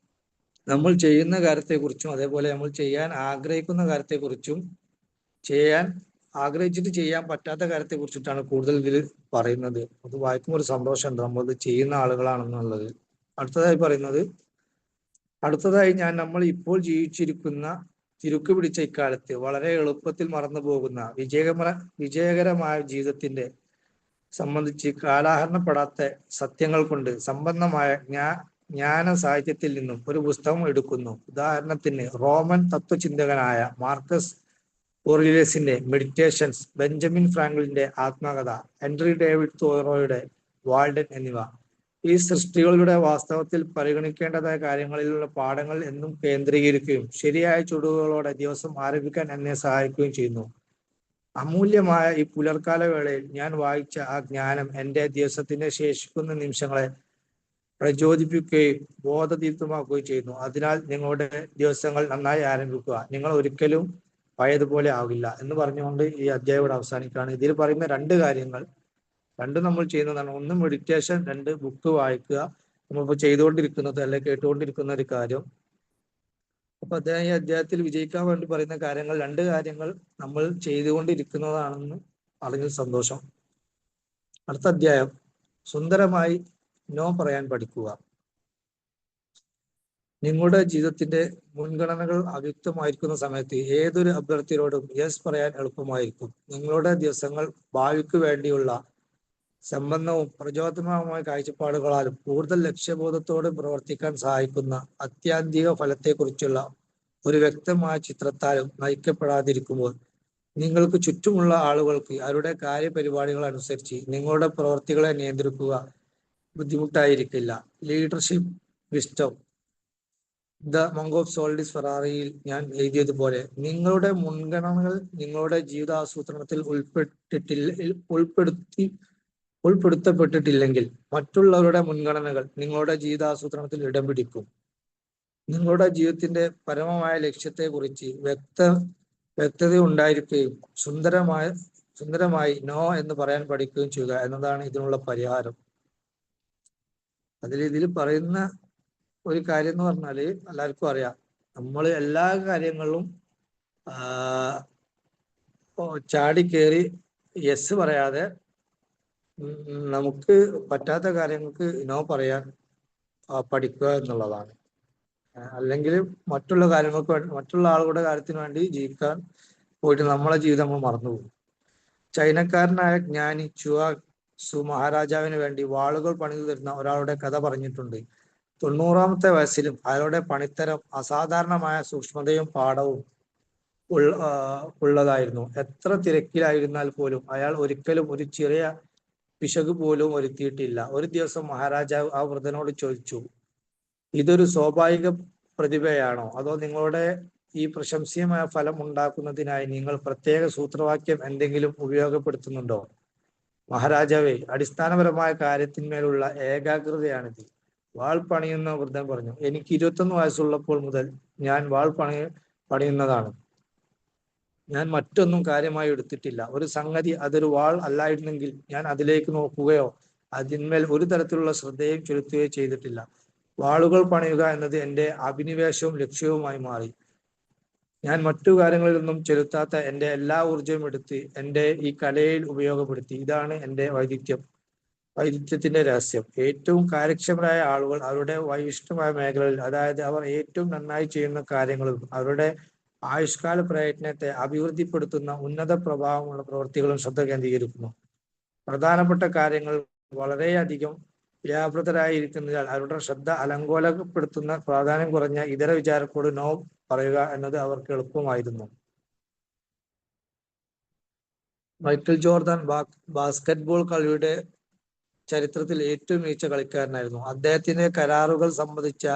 നമ്മൾ ചെയ്യുന്ന കാര്യത്തെക്കുറിച്ചും അതേപോലെ നമ്മൾ ചെയ്യാൻ ആഗ്രഹിക്കുന്ന കാര്യത്തെക്കുറിച്ചും ചെയ്യാൻ ആഗ്രഹിച്ചിട്ട് ചെയ്യാൻ പറ്റാത്ത കാര്യത്തെ കുറിച്ചിട്ടാണ് കൂടുതൽ ഇതിൽ പറയുന്നത്. അത് വായിക്കുമ്പോൾ ഒരു സന്തോഷമുണ്ട്, നമ്മളത് ചെയ്യുന്ന ആളുകളാണെന്നുള്ളത്. അടുത്തതായി ഞാൻ നമ്മൾ ഇപ്പോൾ ജീവിച്ചിരിക്കുന്ന തിരുക്ക് പിടിച്ച ഇക്കാലത്ത് വളരെ എളുപ്പത്തിൽ മറന്നു പോകുന്ന വിജയകരമായ ജീവിതത്തിന്റെ സംബന്ധിച്ച് കാലഹരണപ്പെടാത്ത സത്യങ്ങൾ കൊണ്ട് സമ്പന്നമായ ജ്ഞാന സാഹിത്യത്തിൽ നിന്നും ഒരു പുസ്തകം എടുക്കുന്നു. ഉദാഹരണത്തിന് റോമൻ തത്വചിന്തകനായ മാർക്കസ് ഓറിയലിയസിന്റെ മെഡിറ്റേഷൻസ്, ബെഞ്ചമിൻ ഫ്രാങ്ക്ലിന്റെ ആത്മകഥ, ഹെൻറി ഡേവിഡ് തോറോയുടെ വാൾഡൻ എന്നിവ. ഈ സൃഷ്ടികളുടെ വാസ്തവത്തിൽ പരിഗണിക്കേണ്ടതായ കാര്യങ്ങളിലുള്ള പാഠങ്ങൾ എന്നും കേന്ദ്രീകരിക്കുകയും ശരിയായ ചുവടുകളോടെ ദിവസം ആരംഭിക്കാൻ എന്നെ സഹായിക്കുകയും ചെയ്യുന്നു. അമൂല്യമായ ഈ പുലർക്കാല വേളയിൽ ഞാൻ വായിച്ച ആ ജ്ഞാനം എൻ്റെ ദിവസത്തിന്റെ ശേഷിക്കുന്ന നിമിഷങ്ങളെ പ്രചോദിപ്പിക്കുകയും ബോധദീപ്തമാക്കുകയും ചെയ്യുന്നു. അതിനാൽ നിങ്ങളുടെ ദിവസങ്ങൾ നന്നായി ആരംഭിക്കുക. നിങ്ങൾ ഒരിക്കലും പഴയതുപോലെ ആവില്ല എന്ന് പറഞ്ഞുകൊണ്ട് ഈ അധ്യായം ഇവിടെ അവസാനിക്കുകയാണ്. ഇതിൽ പറയുന്ന രണ്ട് കാര്യങ്ങൾ രണ്ടും നമ്മൾ ചെയ്യുന്നതാണ്. ഒന്ന് മെഡിറ്റേഷൻ, രണ്ട് ബുക്ക് വായിക്കുക. നമ്മളിപ്പോൾ ചെയ്തുകൊണ്ടിരിക്കുന്നത് അല്ലെ കേട്ടുകൊണ്ടിരിക്കുന്ന ഒരു കാര്യം. അപ്പൊ അദ്ദേഹം ഈ അധ്യായത്തിൽ വിജയിക്കാൻ വേണ്ടി പറയുന്ന കാര്യങ്ങൾ, രണ്ട് കാര്യങ്ങൾ നമ്മൾ ചെയ്തുകൊണ്ടിരിക്കുന്നതാണെന്ന് അറിഞ്ഞ സന്തോഷം. അടുത്ത അധ്യായം, സുന്ദരമായി നോ പറയാൻ പഠിക്കുക. നിങ്ങളുടെ ജീവിതത്തിന്റെ മുൻഗണനകൾ അവ്യക്തമായിരിക്കുന്ന സമയത്ത് ഏതൊരു അഭ്യർത്ഥിയോടും യെസ് പറയാൻ എളുപ്പമായിരിക്കും. നിങ്ങളുടെ ദിവസങ്ങൾ ഭാവിക്ക് വേണ്ടിയുള്ള സമ്പന്നവും പ്രചോദനവുമായ കാഴ്ചപ്പാടുകളാലും കൂടുതൽ ലക്ഷ്യബോധത്തോടെ പ്രവർത്തിക്കാൻ സഹായിക്കുന്ന അത്യാന്തിക ഫലത്തെക്കുറിച്ചുള്ള ഒരു വ്യക്തമായ ചിത്രത്താലും നയിക്കപ്പെടാതിരിക്കുമ്പോൾ നിങ്ങൾക്ക് ചുറ്റുമുള്ള ആളുകൾക്ക് അവരുടെ കാര്യപരിപാടികൾ അനുസരിച്ച് നിങ്ങളുടെ പ്രവർത്തികളെ നിയന്ത്രിക്കുക ബുദ്ധിമുട്ടായിരിക്കില്ല. Leadership wisdom, the monk of sold his ഫെറാറിയിൽ ഞാൻ എഴുതിയതുപോലെ, നിങ്ങളുടെ മുൻഗണനകൾ നിങ്ങളുടെ ജീവിതാസൂത്രണത്തിൽ ഉൾപ്പെടുത്തപ്പെട്ടിട്ടില്ലെങ്കിൽ മറ്റുള്ളവരുടെ മുൻഗണനകൾ നിങ്ങളുടെ ജീവിതാസൂത്രണത്തിൽ ഇടം പിടിക്കും. നിങ്ങളുടെ ജീവിതത്തിന്റെ പരമമായ ലക്ഷ്യത്തെക്കുറിച്ച് വ്യക്തത ഉണ്ടായിരിക്കുകയും സുന്ദരമായി നോ എന്ന് പറയാൻ പഠിക്കുകയും ചെയ്യുക എന്നതാണ് ഇതിനുള്ള പരിഹാരം. ഇതിൽ പറയുന്ന ഒരു കാര്യം എന്ന് പറഞ്ഞാല് എല്ലാവർക്കും അറിയാം, നമ്മൾ എല്ലാ കാര്യങ്ങളിലും ചാടിക്കേറി യെസ് പറയാതെ നമുക്ക് പറ്റാത്ത കാര്യങ്ങൾക്ക് നോ പറയാൻ പഠിക്കുക എന്നുള്ളതാണ്. അല്ലെങ്കിൽ മറ്റുള്ള ആളുകളുടെ കാര്യത്തിന് വേണ്ടി ജീവിക്കാൻ പോയിട്ട് നമ്മളെ ജീവിതം നമ്മൾ മറന്നുപോകും. ചൈനക്കാരനായ ജ്ഞാനി ചുവാസു മഹാരാജാവിന് വേണ്ടി വാളുകൾ പണിതു തരുന്ന ഒരാളുടെ കഥ പറഞ്ഞിട്ടുണ്ട്. 90-ാമത്തെ വയസ്സിലും അയാളുടെ പണിത്തരം അസാധാരണമായ സൂക്ഷ്മതയും പാഠവും ഉള്ളതായിരുന്നു. എത്ര തിരക്കിലായിരുന്നാൽ പോലും അയാൾ ഒരിക്കലും ഒരു ചെറിയ പിശക് പോലും വരുത്തിയിട്ടില്ല. ഒരു ദിവസം മഹാരാജാവ് ആ വൃദ്ധനോട് ചോദിച്ചു, ഇതൊരു സ്വാഭാവിക പ്രതിഭയാണോ, അതോ നിങ്ങളുടെ ഈ പ്രശംസനീയമായ ഫലം ഉണ്ടാക്കുന്നതിനായി നിങ്ങൾ പ്രത്യേക സൂത്രവാക്യം എന്തെങ്കിലും ഉപയോഗപ്പെടുത്തുന്നുണ്ടോ? മഹാരാജാവേ, അടിസ്ഥാനപരമായ കാര്യത്തിന്മേലുള്ള ഏകാഗ്രതയാണിത്. വാൾ പണിയുന്ന വൃദ്ധൻ പറഞ്ഞു, എനിക്ക് 21 വയസ്സുള്ളപ്പോൾ മുതൽ ഞാൻ വാൾ പണിയുന്നതാണ്. ഞാൻ മറ്റൊന്നും കാര്യമായി എടുത്തിട്ടില്ല. ഒരു സംഗതി അതൊരു വാൾ അല്ലായിരുന്നെങ്കിൽ ഞാൻ അതിലേക്ക് നോക്കുകയോ അതിന്മേൽ ഒരു തരത്തിലുള്ള ശ്രദ്ധയും ചെലുത്തുകയോ ചെയ്തിട്ടില്ല. വാളുകൾ പണിയുക എന്നത് എൻ്റെ അഭിനിവേശവും ലക്ഷ്യവുമായി മാറി. ഞാൻ മറ്റു കാര്യങ്ങളിലൊന്നും ചെലുത്താത്ത എൻ്റെ എല്ലാ ഊർജവും എടുത്ത് എൻ്റെ ഈ കലയിൽ ഉപയോഗപ്പെടുത്തി. ഇതാണ് എൻ്റെ വൈദഗ്ധ്യത്തിന്റെ രഹസ്യം. ഏറ്റവും കാര്യക്ഷമരായ ആളുകൾ അവരുടെ വൈവിഷ്ടമായ മേഖലകളിൽ, അതായത് അവർ ഏറ്റവും നന്നായി ചെയ്യുന്ന കാര്യങ്ങളും അവരുടെ ആയുഷ്കാല പ്രയത്നത്തെ അഭിവൃദ്ധിപ്പെടുത്തുന്ന ഉന്നത പ്രഭാവമുള്ള പ്രവൃത്തികളും ശ്രദ്ധ കേന്ദ്രീകരിക്കുന്നു. പ്രധാനപ്പെട്ട കാര്യങ്ങൾ വളരെയധികം വ്യാപൃതരായിരിക്കുന്നതിനാൽ അവരുടെ ശ്രദ്ധ അലങ്കോലപ്പെടുത്തുന്ന പ്രാധാന്യം കുറഞ്ഞ ഇതര വിചാരത്തോട് നോ പറയുക എന്നത് അവർക്ക് എളുപ്പമായിരുന്നു. മൈക്കൽ ജോർദാൻ ബാസ്കറ്റ്ബോൾ കളിയുടെ ചരിത്രത്തിൽ ഏറ്റവും മികച്ച കളിക്കാരനായിരുന്നു. അദ്ദേഹത്തിന്റെ കരാറുകൾ സംബന്ധിച്ച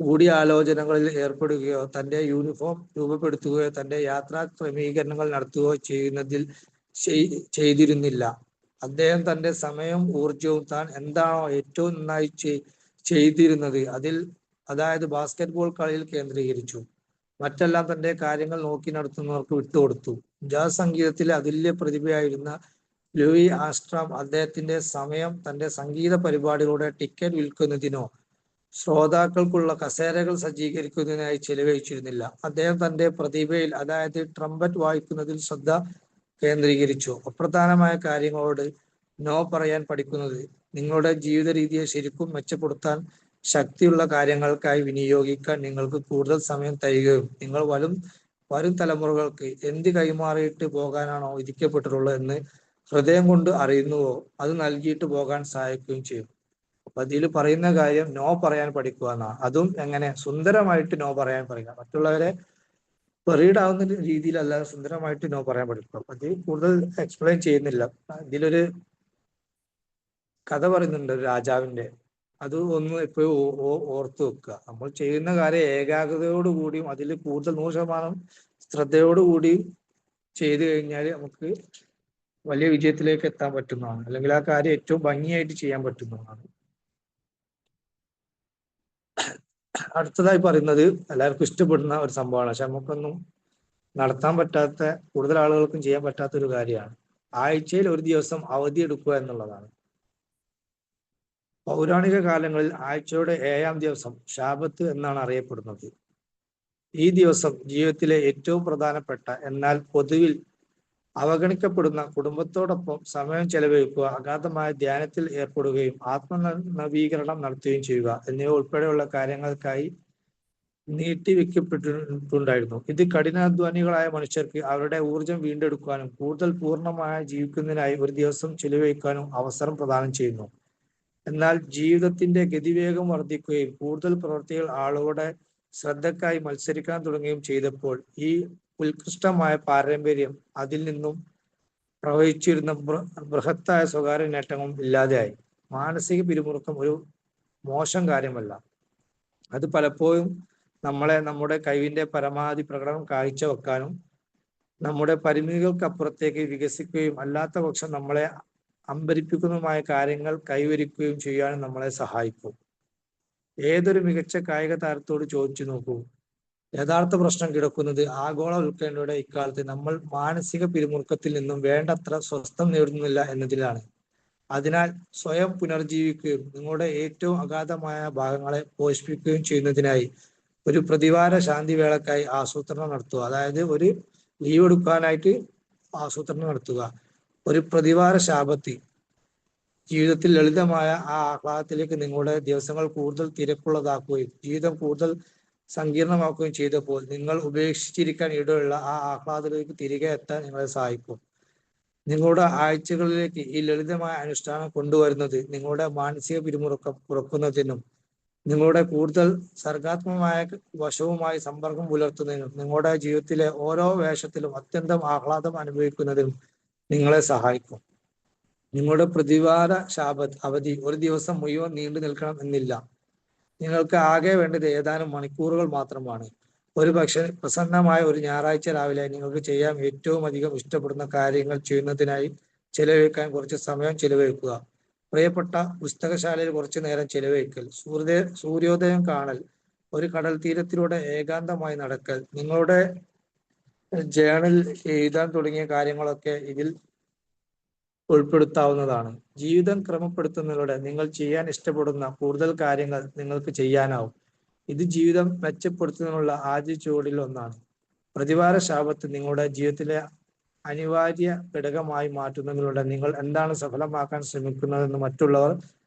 കൂടിയാലോചനകളിൽ ഏർപ്പെടുകയോ തന്റെ യൂണിഫോം രൂപപ്പെടുത്തുകയോ തന്റെ യാത്രാ ക്രമീകരണങ്ങൾ നടത്തുകയോ ചെയ്തിരുന്നില്ല. അദ്ദേഹം തന്റെ സമയവും ഊർജവും താൻ എന്താണോ ഏറ്റവും നന്നായി ചെയ്തിരുന്നത് അതായത് ബാസ്കറ്റ്ബോൾ കളിയിൽ കേന്ദ്രീകരിച്ചു. മറ്റെല്ലാം തന്റെ കാര്യങ്ങൾ നോക്കി നടത്തുന്നവർക്ക് വിട്ടുകൊടുത്തു. ജാസ് സംഗീതത്തിലെ അതുല്യ പ്രതിഭയായിരുന്ന ലൂയി ആംസ്ട്രോങ് അദ്ദേഹത്തിന്റെ സമയം തന്റെ സംഗീത പരിപാടികളുടെ ടിക്കറ്റ് വിൽക്കുന്നതിനോ ശ്രോതാക്കൾക്കുള്ള കസേരകൾ സജ്ജീകരിക്കുന്നതിനായി ചെലവഴിച്ചിരുന്നില്ല. അദ്ദേഹം തന്റെ പ്രതിഭയിൽ, അതായത് ട്രംപറ്റ് വായിക്കുന്നതിൽ ശ്രദ്ധ കേന്ദ്രീകരിച്ചു. അപ്രധാനമായ കാര്യങ്ങളോട് നോ പറയാൻ പഠിക്കുന്നത് നിങ്ങളുടെ ജീവിത രീതിയെ ശരിക്കും മെച്ചപ്പെടുത്താൻ ശക്തിയുള്ള കാര്യങ്ങൾക്കായി വിനിയോഗിക്കാൻ നിങ്ങൾക്ക് കൂടുതൽ സമയം തരികയും നിങ്ങൾ വരും തലമുറകൾക്ക് എന്ത് കൈമാറിയിട്ട് പോകാനാണോ വിധിക്കപ്പെട്ടിട്ടുള്ളത് എന്ന് ഹൃദയം കൊണ്ട് അറിയുന്നുവോ അത് നൽകിയിട്ട് പോകാൻ സഹായിക്കുകയും ചെയ്യും. അപ്പൊ അതിൽ പറയുന്ന കാര്യം നോ പറയാൻ പഠിക്കുക എന്നാണ്. അതും എങ്ങനെ സുന്ദരമായിട്ട് നോ പറയാൻ പറയുക, മറ്റുള്ളവരെ പെറീഡാവുന്ന രീതിയിലല്ല, സുന്ദരമായിട്ട് നോ പറയാൻ പഠിക്കുക. അപ്പൊ അത് കൂടുതൽ എക്സ്പ്ലെയിൻ ചെയ്യുന്നില്ല. ഇതിലൊരു കഥ പറയുന്നുണ്ട് ഒരു രാജാവിന്റെ. അത് ഒന്ന് എപ്പോഴും ഓർത്തു വെക്കുക. നമ്മൾ ചെയ്യുന്ന കാര്യം ഏകാഗ്രതയോടുകൂടിയും അതിൽ കൂടുതൽ 100% ശ്രദ്ധയോടുകൂടിയും ചെയ്തു കഴിഞ്ഞാൽ നമുക്ക് വലിയ വിജയത്തിലേക്ക് എത്താൻ പറ്റുന്നതാണ്, അല്ലെങ്കിൽ ആ കാര്യം ഏറ്റവും ഭംഗിയായിട്ട് ചെയ്യാൻ പറ്റുന്നതാണ്. അടുത്തതായി പറയുന്നത് എല്ലാവർക്കും ഇഷ്ടപ്പെടുന്ന ഒരു സംഭവമാണ്, പക്ഷെ നമുക്കൊന്നും നടത്താൻ പറ്റാത്ത, കൂടുതൽ ആളുകൾക്കും ചെയ്യാൻ പറ്റാത്ത ഒരു കാര്യമാണ്. ആഴ്ചയിൽ ഒരു ദിവസം അവധി എടുക്കുക എന്നുള്ളതാണ്. പൗരാണിക കാലങ്ങളിൽ ആഴ്ചയുടെ 7ാം ദിവസം ശാബത്ത് എന്നാണ് അറിയപ്പെടുന്നത്. ഈ ദിവസം ജീവിതത്തിലെ ഏറ്റവും പ്രധാനപ്പെട്ട എന്നാൽ പൊതുവിൽ അവഗണിക്കപ്പെടുന്ന കുടുംബത്തോടൊപ്പം സമയം ചെലവഴിക്കുക, അഗാധമായ ധ്യാനത്തിൽ ഏർപ്പെടുകയും ആത്മനവീകരണം നടത്തുകയും ചെയ്യുക എന്നിവ ഉൾപ്പെടെയുള്ള കാര്യങ്ങൾക്കായി നീട്ടിവെക്കപ്പെട്ടിട്ടുണ്ടായിരുന്നു. ഇത് കഠിനാധ്വാനികളായ മനുഷ്യർക്ക് അവരുടെ ഊർജം വീണ്ടെടുക്കാനും കൂടുതൽ പൂർണ്ണമായി ജീവിക്കുന്നതിനായി ഒരു ദിവസം ചെലവഴിക്കാനും അവസരം പ്രദാനം ചെയ്യുന്നു. എന്നാൽ ജീവിതത്തിന്റെ ഗതിവേഗം വർദ്ധിക്കുകയും കൂടുതൽ പ്രവൃത്തികൾ ആളുകളുടെ ശ്രദ്ധക്കായി മത്സരിക്കാൻ തുടങ്ങുകയും ചെയ്തപ്പോൾ ഈ ഉത്കൃഷ്ടമായ പാരമ്പര്യം അതിൽ നിന്നും പ്രവഹിച്ചിരുന്ന ബൃഹത്തായ സ്വകാര്യ നേട്ടങ്ങളും ഇല്ലാതെയായി. മാനസിക പിരിമുറുക്കം ഒരു മോശം കാര്യമല്ല. അത് പലപ്പോഴും നമ്മളെ നമ്മുടെ കഴിവിന്റെ പരമാവധി പ്രകടനം കാഴ്ചവെക്കാനും നമ്മുടെ പരിമിതികൾക്കപ്പുറത്തേക്ക് വികസിക്കുകയും അല്ലാത്ത പക്ഷം നമ്മളെ അമ്പരിപ്പിക്കുന്നതുമായ കാര്യങ്ങൾ കൈവരിക്കുകയും ചെയ്യാനും നമ്മളെ സഹായിക്കും. ഏതൊരു മികച്ച കായിക താരത്തോട് ചോദിച്ചു നോക്കൂ, യഥാർത്ഥ പ്രശ്നം കിടക്കുന്നത് ആഗോള ഉത്കണ്ഠയുടെ ഇക്കാലത്ത് നമ്മൾ മാനസിക പിരിമുറുക്കത്തിൽ നിന്നും വേണ്ടത്ര സ്വസ്ഥം നേടുന്നില്ല എന്നതിലാണ്. അതിനാൽ സ്വയം പുനർജീവിക്കുകയും നിങ്ങളുടെ ഏറ്റവും അഗാധമായ ഭാഗങ്ങളെ പോഷിപ്പിക്കുകയും ചെയ്യുന്നതിനായി ഒരു പ്രതിവാര ശാന്തിവേളക്കായി ആസൂത്രണം നടത്തുക. അതായത് ഒരു ലീവ് എടുക്കാനായിട്ട് ആസൂത്രണം നടത്തുക. ഒരു പ്രതിവാര ശാബത്ത് ജീവിതത്തിൽ ലളിതമായ ആ ആഹ്ലാദത്തിലേക്ക് നിങ്ങളുടെ ദിവസങ്ങൾ കൂടുതൽ തിരക്കുള്ളതാക്കുകയും ജീവിതം കൂടുതൽ സങ്കീർണമാക്കുകയും ചെയ്തപ്പോൾ നിങ്ങൾ ഉപേക്ഷിച്ചിരിക്കാൻ ഇടയുള്ള ആ ആഹ്ലാദത്തിലേക്ക് തിരികെ എത്താൻ നിങ്ങളെ സഹായിക്കും. നിങ്ങളുടെ ആഴ്ചകളിലേക്ക് ഈ ലളിതമായ അനുഷ്ഠാനം കൊണ്ടുവരുന്നത് നിങ്ങളുടെ മാനസിക പിരിമുറുക്കം കുറക്കുന്നതിനും നിങ്ങളുടെ കൂടുതൽ സർഗാത്മകമായ വശവുമായി സമ്പർക്കം പുലർത്തുന്നതിനും നിങ്ങളുടെ ജീവിതത്തിലെ ഓരോ വേഷത്തിലും അത്യന്തം ആഹ്ലാദം അനുഭവിക്കുന്നതിനും നിങ്ങളെ സഹായിക്കും. നിങ്ങളുടെ പ്രതിവാര ശാബത്ത് അവധി ഒരു ദിവസം മുഴുവൻ നീണ്ടു നിൽക്കണം എന്നില്ല. നിങ്ങൾക്ക് ആകെ വേണ്ടത് ഏതാനും മണിക്കൂറുകൾ മാത്രമാണ്. ഒരു പക്ഷേ പ്രസന്നമായ ഒരു ഞായറാഴ്ച രാവിലെ നിങ്ങൾക്ക് ചെയ്യാൻ ഏറ്റവും അധികം ഇഷ്ടപ്പെടുന്ന കാര്യങ്ങൾ ചെയ്യുന്നതിനായി ചെലവഴിക്കാൻ കുറച്ച് സമയം ചെലവഴിക്കുക. പ്രിയപ്പെട്ട പുസ്തകശാലയിൽ കുറച്ചു നേരം ചെലവഴിക്കൽ, സൂര്യോദയം കാണൽ, ഒരു കടൽ തീരത്തിലൂടെ ഏകാന്തമായി നടക്കൽ, നിങ്ങളുടെ ജേണൽ എഴുതാൻ തുടങ്ങിയ കാര്യങ്ങളൊക്കെ ഇതിൽ ഉൾപ്പെടുത്താവുന്നതാണ്. ജീവിതം ക്രമപ്പെടുത്തുന്നതിലൂടെ നിങ്ങൾ ചെയ്യാൻ ഇഷ്ടപ്പെടുന്ന കൂടുതൽ കാര്യങ്ങൾ നിങ്ങൾക്ക് ചെയ്യാനാവും. ഇത് ജീവിതം മെച്ചപ്പെടുത്തുന്നതിനുള്ള ആദ്യ ചുവടിൽ ഒന്നാണ്. പ്രതിവാര ശാബത്ത് നിങ്ങളുടെ ജീവിതത്തിലെ അനിവാര്യ ഘടകമായി മാറ്റുന്നതിലൂടെ നിങ്ങൾ എന്താണ് സഫലമാക്കാൻ ശ്രമിക്കുന്നതെന്ന് മറ്റുള്ളവർ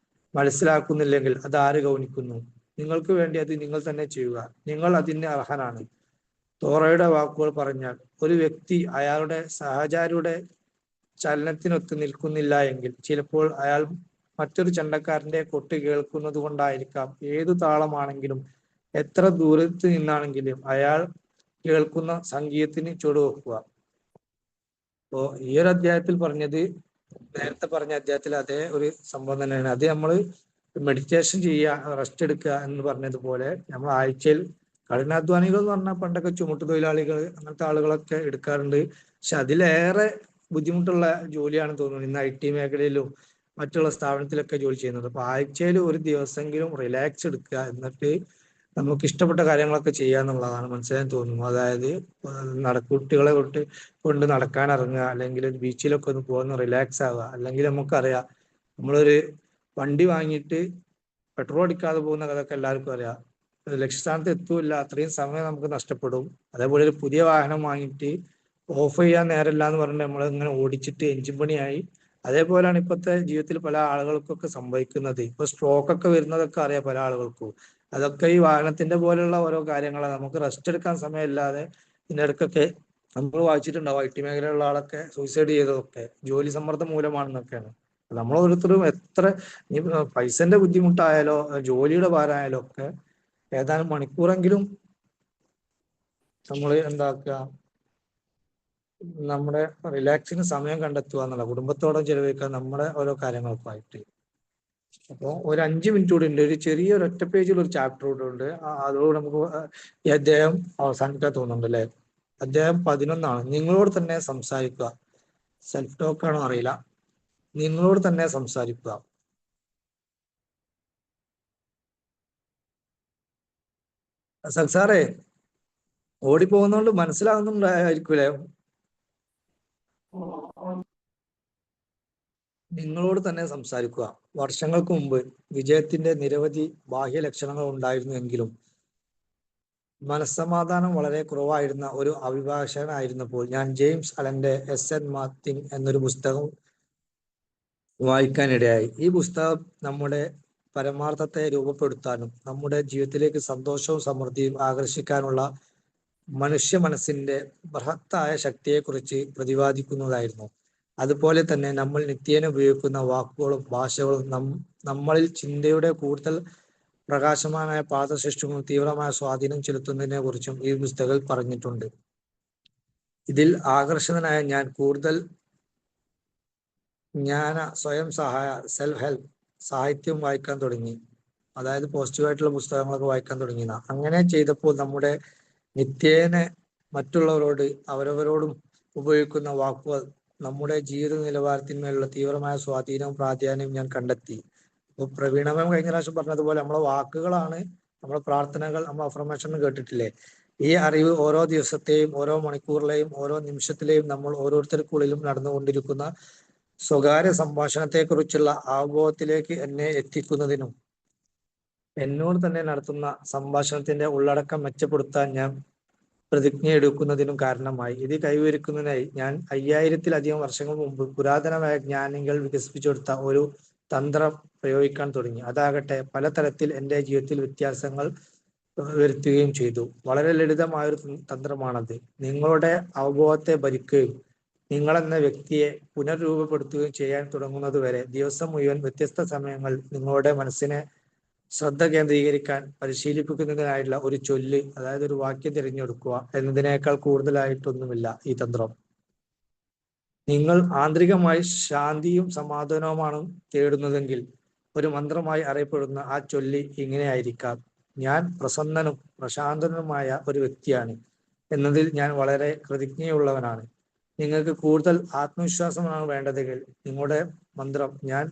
മനസ്സിലാക്കുന്നില്ലെങ്കിൽ അത് ആര് ഗൗനിക്കുന്നു? നിങ്ങൾക്ക് വേണ്ടി അത് നിങ്ങൾ തന്നെ ചെയ്യുക. നിങ്ങൾ അതിന് അർഹനാണ്. തോറയുടെ വാക്കുകൾ പറഞ്ഞാൽ, ഒരു വ്യക്തി അയാളുടെ സഹചാരിയുടെ ചലനത്തിനൊത്ത് നിൽക്കുന്നില്ല എങ്കിൽ ചിലപ്പോൾ അയാൾ മറ്റൊരു ചണ്ടക്കാരന്റെ കൊട്ട് കേൾക്കുന്നത് കൊണ്ടായിരിക്കാം. ഏതു താളമാണെങ്കിലും എത്ര ദൂരത്ത് നിന്നാണെങ്കിലും അയാൾ കേൾക്കുന്ന സംഗീതത്തിന് ചുവടുവെക്കുക. അപ്പോ ഈ ഒരു അധ്യായത്തിൽ പറഞ്ഞത് നേരത്തെ പറഞ്ഞ അധ്യായത്തിൽ അതേ ഒരു സംഭവം തന്നെയാണ്. അത് നമ്മൾ മെഡിറ്റേഷൻ ചെയ്യുക, റെസ്റ്റ് എടുക്കുക എന്ന് പറഞ്ഞതുപോലെ നമ്മൾ ആഴ്ചയിൽ കഠിനാധ്വാനികൾ എന്ന് പറഞ്ഞാൽ പണ്ടൊക്കെ ചുമട്ട് തൊഴിലാളികൾ അങ്ങനത്തെ ആളുകളൊക്കെ എടുക്കാറുണ്ട്. പക്ഷെ അതിലേറെ ബുദ്ധിമുട്ടുള്ള ജോലിയാണ് തോന്നുന്നത് ഇന്ന് IT മേഖലയിലും മറ്റുള്ള സ്ഥാപനത്തിലൊക്കെ ജോലി ചെയ്യുന്നത്. അപ്പൊ ആഴ്ചയിൽ ഒരു ദിവസമെങ്കിലും റിലാക്സ് എടുക്കുക, എന്നിട്ട് നമുക്ക് ഇഷ്ടപ്പെട്ട കാര്യങ്ങളൊക്കെ ചെയ്യുക എന്നുള്ളതാണ് മനസ്സിലാൻ തോന്നുന്നു. അതായത് കുട്ടികളെ കൊണ്ട് നടക്കാൻ ഇറങ്ങുക, അല്ലെങ്കിൽ ബീച്ചിലൊക്കെ ഒന്ന് പോകുന്ന റിലാക്സ് ആവുക. അല്ലെങ്കിൽ നമുക്കറിയാം, നമ്മളൊരു വണ്ടി വാങ്ങിയിട്ട് പെട്രോൾ അടിക്കാതെ പോകുന്ന കഥയൊക്കെ എല്ലാവർക്കും അറിയാം. ലക്ഷ്യസ്ഥാനത്ത് എത്തൂല്ല, അത്രയും സമയം നമുക്ക് നഷ്ടപ്പെടും. അതേപോലെ ഒരു പുതിയ വാഹനം വാങ്ങിയിട്ട് ഓഫ് ചെയ്യാൻ നേരമില്ല എന്ന് പറഞ്ഞിട്ട് നമ്മൾ ഇങ്ങനെ ഓടിച്ചിട്ട് എഞ്ചിൻ പണിയായി അതേപോലെയാണ് ഇപ്പോഴത്തെ ജീവിതത്തിൽ പല ആളുകൾക്കൊക്കെ സംഭവിക്കുന്നത്. ഇപ്പൊ സ്ട്രോക്ക് ഒക്കെ വരുന്നതൊക്കെ അറിയാം പല ആളുകൾക്കും. അതൊക്കെ ഈ വാഹനത്തിന്റെ പോലെയുള്ള ഓരോ കാര്യങ്ങളാണ്. നമുക്ക് റെസ്റ്റ് എടുക്കാൻ സമയമില്ലാതെ ഇതിന്റെ ഇടയ്ക്കൊക്കെ നമ്മൾ വായിച്ചിട്ടുണ്ടാവും ഐ ടി മേഖലയിലുള്ള ആളൊക്കെ സൂയിസൈഡ് ചെയ്തതൊക്കെ ജോലി സമ്മർദ്ദം മൂലമാണെന്നൊക്കെയാണ്. നമ്മൾ ഓരോരുത്തരും എത്ര പൈസന്റെ ബുദ്ധിമുട്ടായാലോ ജോലിയുടെ ഭാരമായാലോ ഒക്കെ ഏതാനും മണിക്കൂറെങ്കിലും നമ്മൾ എന്താക്കുക, നമ്മുടെ റിലാക്സിന് സമയം കണ്ടെത്തുക എന്നുള്ള കുടുംബത്തോടെ ചെലവഴിക്കാൻ നമ്മുടെ ഓരോ കാര്യങ്ങൾക്കായിട്ട്. അപ്പോൾ ഒരു 5 മിനിറ്റ് കൂടി ഉണ്ട്, ഒരു ചെറിയ ഒറ്റ പേജിൽ ഒരു ചാപ്റ്റർ കൂടെ ഉണ്ട്. അതോട് നമുക്ക് ഈ അധ്യായം അവസാനിക്കാൻ തോന്നുന്നുണ്ട് അല്ലെ. അധ്യായം 11 നിങ്ങളോട് തന്നെ സംസാരിക്കുക. സെൽഫ് ടോക്ക് ആണോ അറിയില്ല. നിങ്ങളോട് തന്നെ സംസാരിക്കുക. സാറേ ഓടിപ്പോകുന്നോണ്ട് മനസ്സിലാവുന്നുണ്ടായിരിക്കൂലേ. നിങ്ങളോട് തന്നെ സംസാരിക്കുക. വർഷങ്ങൾക്ക് മുമ്പ് വിജയത്തിന്റെ നിരവധി ബാഹ്യ ലക്ഷണങ്ങൾ ഉണ്ടായിരുന്നുവെങ്കിലും മനസ്സമാധാനം വളരെ കുറവായിരുന്ന ഒരു അഭിഭാഷകനായിരുന്നപ്പോൾ ഞാൻ ജെയിംസ് അലന്റെ എസ് എൻ മാർട്ടിൻ എന്നൊരു പുസ്തകം വായിക്കാനിടയായി. ഈ പുസ്തകം നമ്മുടെ പരമാർത്ഥത്തെ രൂപപ്പെടുത്താനും നമ്മുടെ ജീവിതത്തിലേക്ക് സന്തോഷവും സമൃദ്ധിയും ആകർഷിക്കാനുള്ള മനുഷ്യ മനസ്സിന്റെ ബൃഹത്തായ ശക്തിയെക്കുറിച്ച് പ്രതിപാദിക്കുന്നതായിരുന്നു. അതുപോലെ തന്നെ നമ്മൾ നിത്യേന ഉപയോഗിക്കുന്ന വാക്കുകളും ഭാഷകളും നമ്മളിൽ ചിന്തയുടെ കൂടുതൽ പ്രകാശമാനായ പാദസൃഷ്ടികളും തീവ്രമായ സ്വാധീനം ചെലുത്തുന്നതിനെ കുറിച്ചും ഈ പുസ്തകത്തിൽ പറഞ്ഞിട്ടുണ്ട്. ഇതിൽ ആകർഷകനായ ഞാൻ കൂടുതൽ സ്വയം സഹായ സെൽഫ് ഹെൽപ്പ് സാഹിത്യം വായിക്കാൻ തുടങ്ങി. അതായത് പോസിറ്റീവായിട്ടുള്ള പുസ്തകങ്ങളൊക്കെ വായിക്കാൻ തുടങ്ങി. അങ്ങനെ ചെയ്തപ്പോൾ നമ്മുടെ നിത്യേന മറ്റുള്ളവരോട് അവരവരോടും ഉപയോഗിക്കുന്ന വാക്കുകൾ നമ്മുടെ ജീവിത നിലവാരത്തിന്മേലുള്ള തീവ്രമായ സ്വാധീനവും പ്രാധാന്യവും ഞാൻ കണ്ടെത്തി. അപ്പോൾ പ്രവീണമയം കഴിഞ്ഞ പ്രാവശ്യം പറഞ്ഞതുപോലെ നമ്മളെ വാക്കുകളാണ് നമ്മളെ പ്രാർത്ഥനകൾ, നമ്മൾ അഫർമേഷൻ കേട്ടിട്ടില്ലേ. ഈ അറിവ് ഓരോ ദിവസത്തെയും ഓരോ മണിക്കൂറിലെയും ഓരോ നിമിഷത്തിലെയും നമ്മൾ ഓരോരുത്തർക്കുള്ളിലും നടന്നുകൊണ്ടിരിക്കുന്ന സ്വകാര്യ സംഭാഷണത്തെക്കുറിച്ചുള്ള അവബോധത്തിലേക്ക് എന്നെ എത്തിക്കുന്നതിനും എന്നോട് തന്നെ നടത്തുന്ന സംഭാഷണത്തിന്റെ ഉള്ളടക്കം മെച്ചപ്പെടുത്താൻ ഞാൻ പ്രതിജ്ഞ എടുക്കുന്നതിനും കാരണമായി. ഇത് കൈവരിക്കുന്നതിനായി ഞാൻ 5000-ലധികം വർഷങ്ങൾ മുമ്പ് പുരാതനമായ ജ്ഞാനികൾ വികസിപ്പിച്ചെടുത്ത ഒരു തന്ത്രം പ്രയോഗിക്കാൻ തുടങ്ങി. അതാകട്ടെ പലതരത്തിൽ എൻ്റെ ജീവിതത്തിൽ വ്യത്യാസങ്ങൾ വരുത്തുകയും ചെയ്തു. വളരെ ലളിതമായൊരു തന്ത്രമാണത്. നിങ്ങളുടെ അവബോധത്തെ ഭരിക്കുകയും നിങ്ങളെന്ന വ്യക്തിയെ പുനർരൂപപ്പെടുത്തുകയും ചെയ്യാൻ തുടങ്ങുന്നതുവരെ ദിവസം മുഴുവൻ വ്യത്യസ്ത സമയങ്ങളിൽ നിങ്ങളുടെ മനസ്സിനെ ശ്രദ്ധ കേന്ദ്രീകരിക്കാൻ പരിശീലിപ്പിക്കുന്നതിനായിട്ടുള്ള ഒരു ചൊല്ല്, അതായത് ഒരു വാക്യം തിരഞ്ഞെടുക്കുക എന്നതിനേക്കാൾ കൂടുതലായിട്ടൊന്നുമില്ല ഈ തന്ത്രം. നിങ്ങൾ ആന്തരികമായി ശാന്തിയും സമാധാനവുമാണ് തേടുന്നതെങ്കിൽ ഒരു മന്ത്രമായി അറിയപ്പെടുന്ന ആ ചൊല്ലി ഇങ്ങനെയായിരിക്കാം: ഞാൻ പ്രസന്നനും പ്രശാന്തനുമായ ഒരു വ്യക്തിയാണ് എന്നതിൽ ഞാൻ വളരെ പ്രതിജ്ഞയുള്ളവനാണ്. നിങ്ങൾക്ക് കൂടുതൽ ആത്മവിശ്വാസമാണ് വേണ്ടതെങ്കിൽ നിങ്ങളുടെ മന്ത്രം ഞാൻ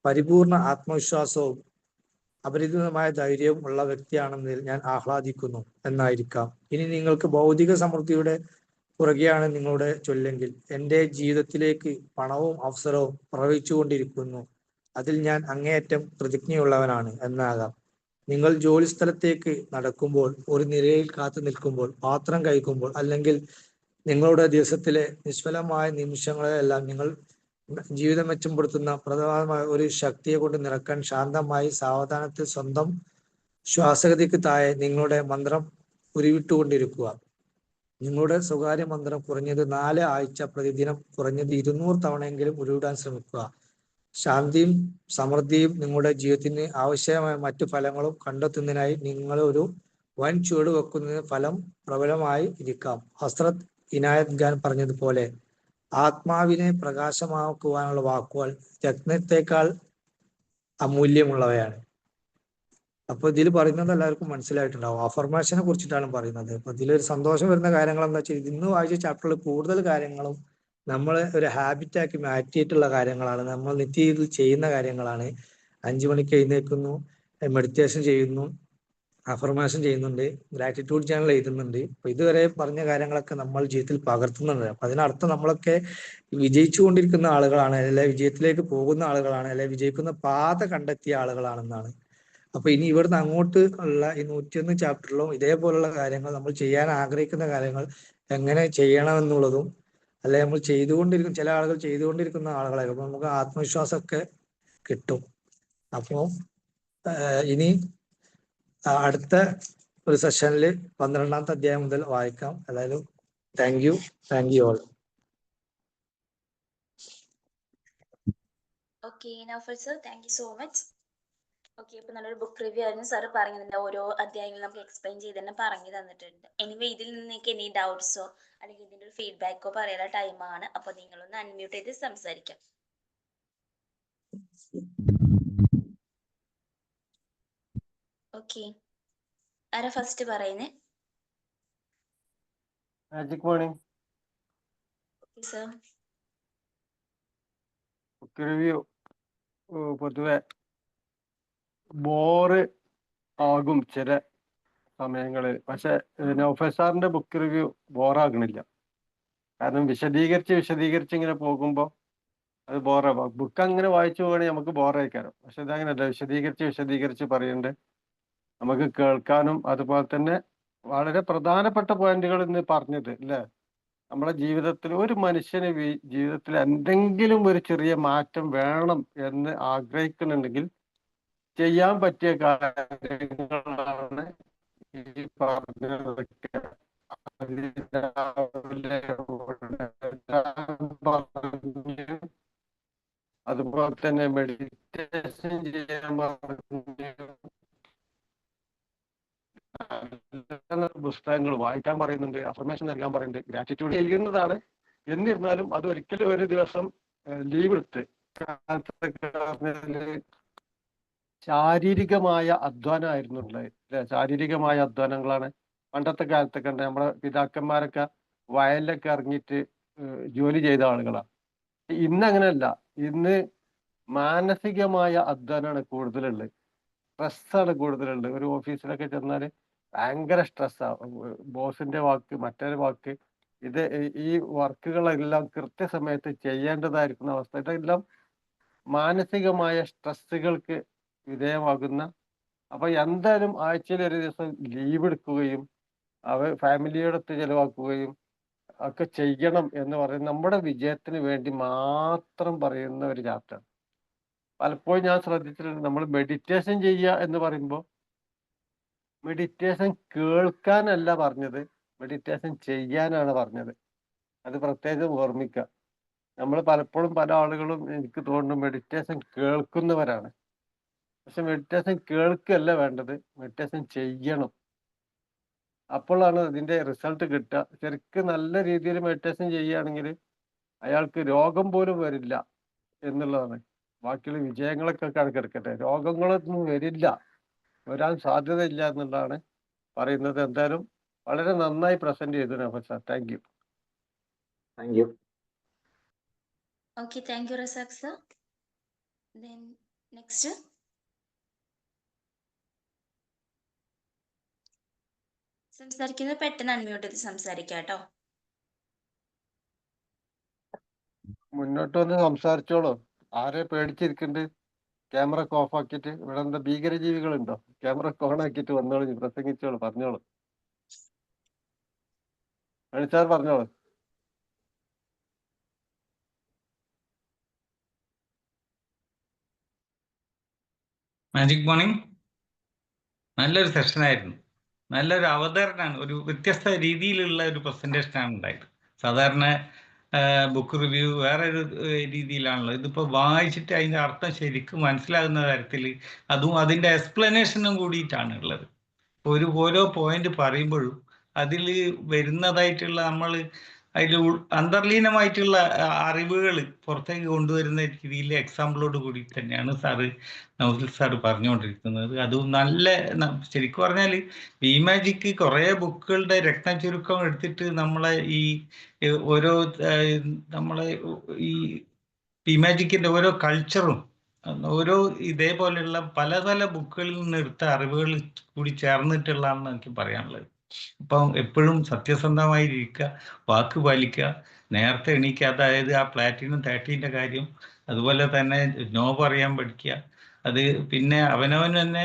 പരിപൂർണ ആത്മവിശ്വാസവും അപരിമിതമായ ധൈര്യവും ഉള്ള വ്യക്തിയാണെന്നതിൽ ഞാൻ ആഹ്ലാദിക്കുന്നു എന്നായിരിക്കാം. ഇനി നിങ്ങൾക്ക് ഭൗതിക സമൃദ്ധിയുടെ പുറകെയാണ് നിങ്ങളുടെ ചൊല്ലെങ്കിൽ എൻ്റെ ജീവിതത്തിലേക്ക് പണവും അവസരവും പ്രവഹിച്ചുകൊണ്ടിരിക്കുന്നു, അതിൽ ഞാൻ അങ്ങേയറ്റം പ്രതിജ്ഞയുള്ളവനാണ് എന്നാകാം. നിങ്ങൾ ജോലി സ്ഥലത്തേക്ക് നടക്കുമ്പോൾ, ഒരു നിരയിൽ കാത്തു നിൽക്കുമ്പോൾ, പാത്രം കഴിക്കുമ്പോൾ, അല്ലെങ്കിൽ നിങ്ങളുടെ ദിവസത്തിലെ നിഷ്ഫലമായ നിമിഷങ്ങളെല്ലാം നിങ്ങൾ ജീവിതം മെച്ചപ്പെടുത്തുന്ന പ്രധാനമായ ഒരു ശക്തിയെ കൊണ്ട് നിറക്കാൻ ശാന്തമായി സാവധാനത്തിൽ സ്വന്തം ശ്വാസഗതിക്ക് താഴെ നിങ്ങളുടെ മന്ത്രം ഉരുവിട്ടുകൊണ്ടിരിക്കുക. നിങ്ങളുടെ സ്വകാര്യ മന്ത്രം കുറഞ്ഞത് 4 ആഴ്ച പ്രതിദിനം കുറഞ്ഞത് 200 തവണയെങ്കിലും ഉരുവിടാൻ ശ്രമിക്കുക. ശാന്തിയും സമൃദ്ധിയും നിങ്ങളുടെ ജീവിതത്തിന് ആവശ്യമായ മറ്റു ഫലങ്ങളും കണ്ടെത്തുന്നതിനായി നിങ്ങൾ ഒരു വൻ ചുവട് വെക്കുന്നതിന് ഫലം പ്രബലമായി ഇരിക്കാം. ഹസ്രത്ത് ഇനായത് ഖാൻ പറഞ്ഞതുപോലെ ആത്മാവിനെ പ്രകാശമാക്കുവാനുള്ള വാക്കുകൾ രത്നത്തെക്കാൾ അമൂല്യമുള്ളവയാണ്. അപ്പൊ ഇതിൽ പറയുന്നത് എല്ലാവർക്കും മനസ്സിലായിട്ടുണ്ടാവും. അഫർമേഷനെ കുറിച്ചിട്ടാണ് പറയുന്നത്. അപ്പൊ ഇതിലൊരു സന്തോഷം വരുന്ന കാര്യങ്ങൾ എന്താ വെച്ചാൽ ഇന്ന് വായിച്ച ചാപ്റ്ററിൽ കൂടുതൽ കാര്യങ്ങളും നമ്മൾ ഒരു ഹാബിറ്റാക്കി മാറ്റിയിട്ടുള്ള കാര്യങ്ങളാണ്. നമ്മൾ നിത്യത്തിൽ ചെയ്യുന്ന കാര്യങ്ങളാണ്. 5 മണിക്ക് എഴുന്നേൽക്കുന്നു, മെഡിറ്റേഷൻ ചെയ്യുന്നു, അഫർമേഷൻ ചെയ്യുന്നുണ്ട്, ഗ്രാറ്റിറ്റ്യൂഡ് ചാനൽ എഴുതുന്നുണ്ട്. അപ്പൊ ഇതുവരെ പറഞ്ഞ കാര്യങ്ങളൊക്കെ നമ്മൾ ജീവിതത്തിൽ പകർത്തുന്നുണ്ട്. അപ്പൊ അതിനർത്ഥം നമ്മളൊക്കെ വിജയിച്ചു കൊണ്ടിരിക്കുന്ന ആളുകളാണ്, അല്ലെ വിജയത്തിലേക്ക് പോകുന്ന ആളുകളാണ്, അല്ലെ വിജയിക്കുന്ന പാത കണ്ടെത്തിയ ആളുകളാണെന്നാണ്. അപ്പൊ ഇനി ഇവിടുന്ന് അങ്ങോട്ട് ഉള്ള ഈ 101 ചാപ്റ്ററിലും ഇതേപോലുള്ള കാര്യങ്ങൾ, നമ്മൾ ചെയ്യാൻ ആഗ്രഹിക്കുന്ന കാര്യങ്ങൾ എങ്ങനെ ചെയ്യണമെന്നുള്ളതും അല്ലെ നമ്മൾ ചില ആളുകൾ ചെയ്തുകൊണ്ടിരിക്കുന്ന ആളുകളായിരിക്കും. അപ്പൊ നമുക്ക് ആത്മവിശ്വാസമൊക്കെ കിട്ടും. അപ്പോൾ ഇനി അടുത്ത ഒരു സെഷനിൽ 12ാമത്തെ അധ്യായം മുതൽ വായിക്കാം. അതായത് thank you all.
Okay Naufal sir, thank you so much. Okay, ഇപ്പൊ നല്ലൊരു ബുക്ക് റിവ്യൂ ആയിരുന്നു സാറ് പറഞ്ഞതിന്റെ ഓരോ അധ്യായങ്ങളും നമുക്ക് എക്സ്പ്ലെയിൻ ചെയ്ത് തന്നെ പറഞ്ഞു തന്നിട്ടുണ്ട്. എനിവേ ഇതിൽ നിന്നേക്ക് എനി ഡൗട്ട്സോ അല്ലെങ്കിൽ ഇതിന്റെ ഒരു ഫീഡ്ബാക്കോ പറയാനുള്ള ടൈമാണ്. അപ്പൊ നിങ്ങളൊന്ന് അൺമ്യൂട്ട് ചെയ്ത് സംസാരിക്കാം. ഓക്കെ, ആരാ ഫസ്റ്റ് പറയുന്നേ?
Magic morning
okay sir.
Book review പൊതുവെ ബോറ് ആകും ചില സമയങ്ങളിൽ. പക്ഷെ നൗഫൽ സാറിന്റെ ബുക്ക് റിവ്യൂ ബോറാകണില്ല. കാരണം വിശദീകരിച്ച് ഇങ്ങനെ പോകുമ്പോൾ അത് ബോറാവും. ബുക്ക് അങ്ങനെ വായിച്ചു പോകണമെങ്കിൽ നമുക്ക് ബോറായിക്കാരം. പക്ഷെ ഇതങ്ങനെയല്ല, വിശദീകരിച്ച് പറയുന്നുണ്ട്. നമുക്ക് കേൾക്കാനും അതുപോലെ തന്നെ വളരെ പ്രധാനപ്പെട്ട പോയിന്റുകൾ ഇന്ന് പറഞ്ഞത് അല്ലേ. നമ്മുടെ ജീവിതത്തിൽ ഒരു മനുഷ്യന് ജീവിതത്തിൽ എന്തെങ്കിലും ഒരു ചെറിയ മാറ്റം വേണം എന്ന് ആഗ്രഹിക്കുന്നുണ്ടെങ്കിൽ ചെയ്യാൻ പറ്റിയ കാര്യങ്ങളാണ് ഈ പറഞ്ഞതൊക്കെ. അതുപോലെ തന്നെ മെഡിറ്റേഷൻ ചെയ്യാൻ പുസ്തകങ്ങൾ വായിക്കാൻ പറയുന്നുണ്ട്, അഫർമേഷൻ നൽകാൻ പറയുന്നുണ്ട്, ഗ്രാറ്റിറ്റ്യൂഡ് ചെയ്യുന്നതാണ്. എന്നിരുന്നാലും അത് ഒരിക്കലും ഒരു ദിവസം ലീവ് എടുത്ത് ശാരീരികമായ അധ്വാനമായിരുന്നു ഉള്ളത്. ശാരീരികമായ അധ്വാനങ്ങളാണ് പണ്ടത്തെ കാലത്തൊക്കെ ഉണ്ട്. നമ്മുടെ പിതാക്കന്മാരൊക്കെ വയലിലൊക്കെ ഇറങ്ങിയിട്ട് ജോലി ചെയ്ത ആളുകളാണ്. ഇന്ന് അങ്ങനെയല്ല. ഇന്ന് മാനസികമായ അധ്വാനമാണ് കൂടുതലുള്ളത്. സ്ട്രെസ്സാണ് കൂടുതലുള്ളത്. ഒരു ഓഫീസിലൊക്കെ ചെന്നാൽ ഭയങ്കര സ്ട്രെസ്സാണ്. ബോസിന്റെ വാക്ക്, മറ്റൊരു വാക്ക്, ഈ വർക്കുകളെല്ലാം കൃത്യസമയത്ത് ചെയ്യേണ്ടതായിരിക്കുന്ന അവസ്ഥ. ഇതെല്ലാം മാനസികമായ സ്ട്രെസ്സുകൾക്ക് വിധേയമാകുന്ന. അപ്പൊ എന്തായാലും ആഴ്ചയിൽ ഒരു ദിവസം ലീവ് എടുക്കുകയും ഫാമിലിയോടൊത്ത് ചെലവാക്കുകയും ഒക്കെ ചെയ്യണം എന്ന് പറയുന്നത് നമ്മുടെ വിജയത്തിന് വേണ്ടി മാത്രം പറയുന്ന ഒരു ചാപ്റ്റർ. പലപ്പോഴും ഞാൻ ശ്രദ്ധിച്ചിട്ടുണ്ട്, നമ്മൾ മെഡിറ്റേഷൻ ചെയ്യുക എന്ന് പറയുമ്പോൾ മെഡിറ്റേഷൻ കേൾക്കാനല്ല പറഞ്ഞത്, മെഡിറ്റേഷൻ ചെയ്യാനാണ് പറഞ്ഞത്. അത് പ്രത്യേകം ഓർമ്മിക്കുക. നമ്മൾ പലപ്പോഴും പല ആളുകളും എനിക്ക് തോന്നുന്നു മെഡിറ്റേഷൻ കേൾക്കുന്നവരാണ്. പക്ഷെ മെഡിറ്റേഷൻ കേൾക്കല്ല വേണ്ടത്, മെഡിറ്റേഷൻ ചെയ്യണം. അപ്പോഴാണ് ഇതിന്റെ റിസൾട്ട് കിട്ടുക. ശരിക്കും നല്ല രീതിയിൽ മെഡിറ്റേഷൻ ചെയ്യുകയാണെങ്കിൽ അയാൾക്ക് രോഗം പോലും വരില്ല എന്നുള്ളതാണ്. ബാക്കിയുള്ള വിജയങ്ങളൊക്കെ കണക്കെടുക്കട്ടെ, രോഗങ്ങളൊന്നും വരാൻ സാധ്യതയില്ല എന്നുള്ളതാണ് പറയുന്നത്. എന്തായാലും വളരെ നന്നായി പ്രസന്റ് ചെയ്തു Naufal sir. Thank you.
Okay, thank you Razak sir. Then next സംസാരിക്കുന്നത് പെട്ടെന്ന് അൺമ്യൂട്ട് ചെയ്ത് സംസാരിക്കാം കേട്ടോ.
മുന്നോട്ട് വന്ന് സംസാരിച്ചോളൂ. ആരെ പേടിച്ചിരിക്കുന്നുണ്ട്? ക്യാമറ ഒക്കെ ഓഫ് ആക്കിയിട്ട്. ഇവിടെ എന്താ ഭീകരജീവികളുണ്ടോ? ക്യാമറ ഒക്കെ ഓൺ ആക്കിയിട്ട് വന്നോളൂ, പ്രസംഗിച്ചോളൂ, പറഞ്ഞോളൂ. സാർ പറഞ്ഞോളൂ.
മാജിക് മോർണിംഗ് നല്ലൊരു സെഷനായിരുന്നു. നല്ലൊരു അവതരണമാണ്. ഒരു വ്യത്യസ്ത രീതിയിലുള്ള ഒരു പ്രസന്റേഷനാണ് ഉണ്ടായത്. സാധാരണ ബുക്ക് റിവ്യൂ വേറെ ഒരു രീതിയിലാണല്ലോ. ഇതിപ്പോൾ വായിച്ചിട്ട് അതിൻ്റെ അർത്ഥം ശരിക്കും മനസ്സിലാകുന്ന തരത്തിൽ, അതും അതിൻ്റെ എക്സ്പ്ലനേഷനും കൂടിയിട്ടാണ് ഉള്ളത്. ഓരോ പോയിന്റ് പറയുമ്പോഴും അതിൽ വരുന്നതായിട്ടുള്ള അതിൽ അന്തർലീനമായിട്ടുള്ള അറിവുകൾ പുറത്തേക്ക് കൊണ്ടുവരുന്ന രീതിയിൽ എക്സാമ്പിളോട് കൂടി തന്നെയാണ് നൗഫൽ സാറ് പറഞ്ഞുകൊണ്ടിരിക്കുന്നത്. അതും ശരിക്കും പറഞ്ഞാൽ ഈ മാജിക്ക് കുറേ ബുക്കുകളുടെ രത്ന ചുരുക്കം എടുത്തിട്ട് നമ്മളെ ഈ മാജിക്കിന്റെ ഓരോ കൾച്ചറും ഓരോ ഇതേപോലെയുള്ള പല പല ബുക്കുകളിൽ നിന്ന് എടുത്ത അറിവുകൾ കൂടി ചേർന്നിട്ടുള്ളതാണെന്ന് എനിക്ക് പറയാനുള്ളത്. അപ്പം എപ്പോഴും സത്യസന്ധമായിരിക്കുക, വാക്ക് പാലിക്കുക, നേരത്തെ എണീക്കുക. അതായത് ആ പ്ലാറ്റിനം 30ന്റെ കാര്യം, അതുപോലെ തന്നെ നോ പറയാൻ പഠിക്കുക, അത് പിന്നെ അവനവൻ തന്നെ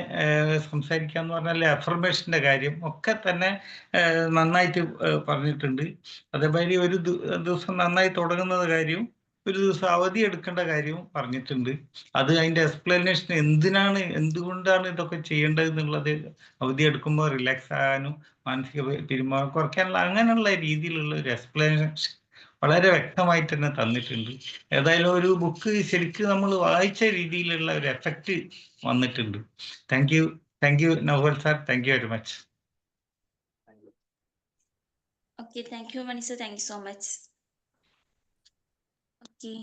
സംസാരിക്കുക എന്ന് പറഞ്ഞാൽ അഫർമേഷൻ്റെ കാര്യം ഒക്കെ തന്നെ നന്നായിട്ട് പറഞ്ഞിട്ടുണ്ട്. അതേമാതിരി ഒരു ദിവസം നന്നായി തുടങ്ങുന്നത് കാര്യവും ഒരു ദിവസം അവധി എടുക്കേണ്ട കാര്യവും പറഞ്ഞിട്ടുണ്ട്. അത് അതിൻ്റെ എക്സ്പ്ലനേഷൻ എന്തുകൊണ്ടാണ് ഇതൊക്കെ ചെയ്യേണ്ടത് എന്നുള്ളത് അവധി എടുക്കുമ്പോൾ റിലാക്സ് ആകാനും മാനസിക പിരിമുറുക്കം കുറയ്ക്കാനുള്ള അങ്ങനെയുള്ള രീതിയിലുള്ള ഒരു എക്സ്പ്ലനേഷൻ വളരെ വ്യക്തമായിട്ട് തന്നെ തന്നിട്ടുണ്ട്. ഏതായാലും ഒരു ബുക്ക് ശരിക്കും നമ്മൾ വായിച്ച രീതിയിലുള്ള ഒരു എഫക്റ്റ് വന്നിട്ടുണ്ട്. Thank you Naufal sir, thank you very much.
Okay, thank you Mani sir, thank you so much. Okay,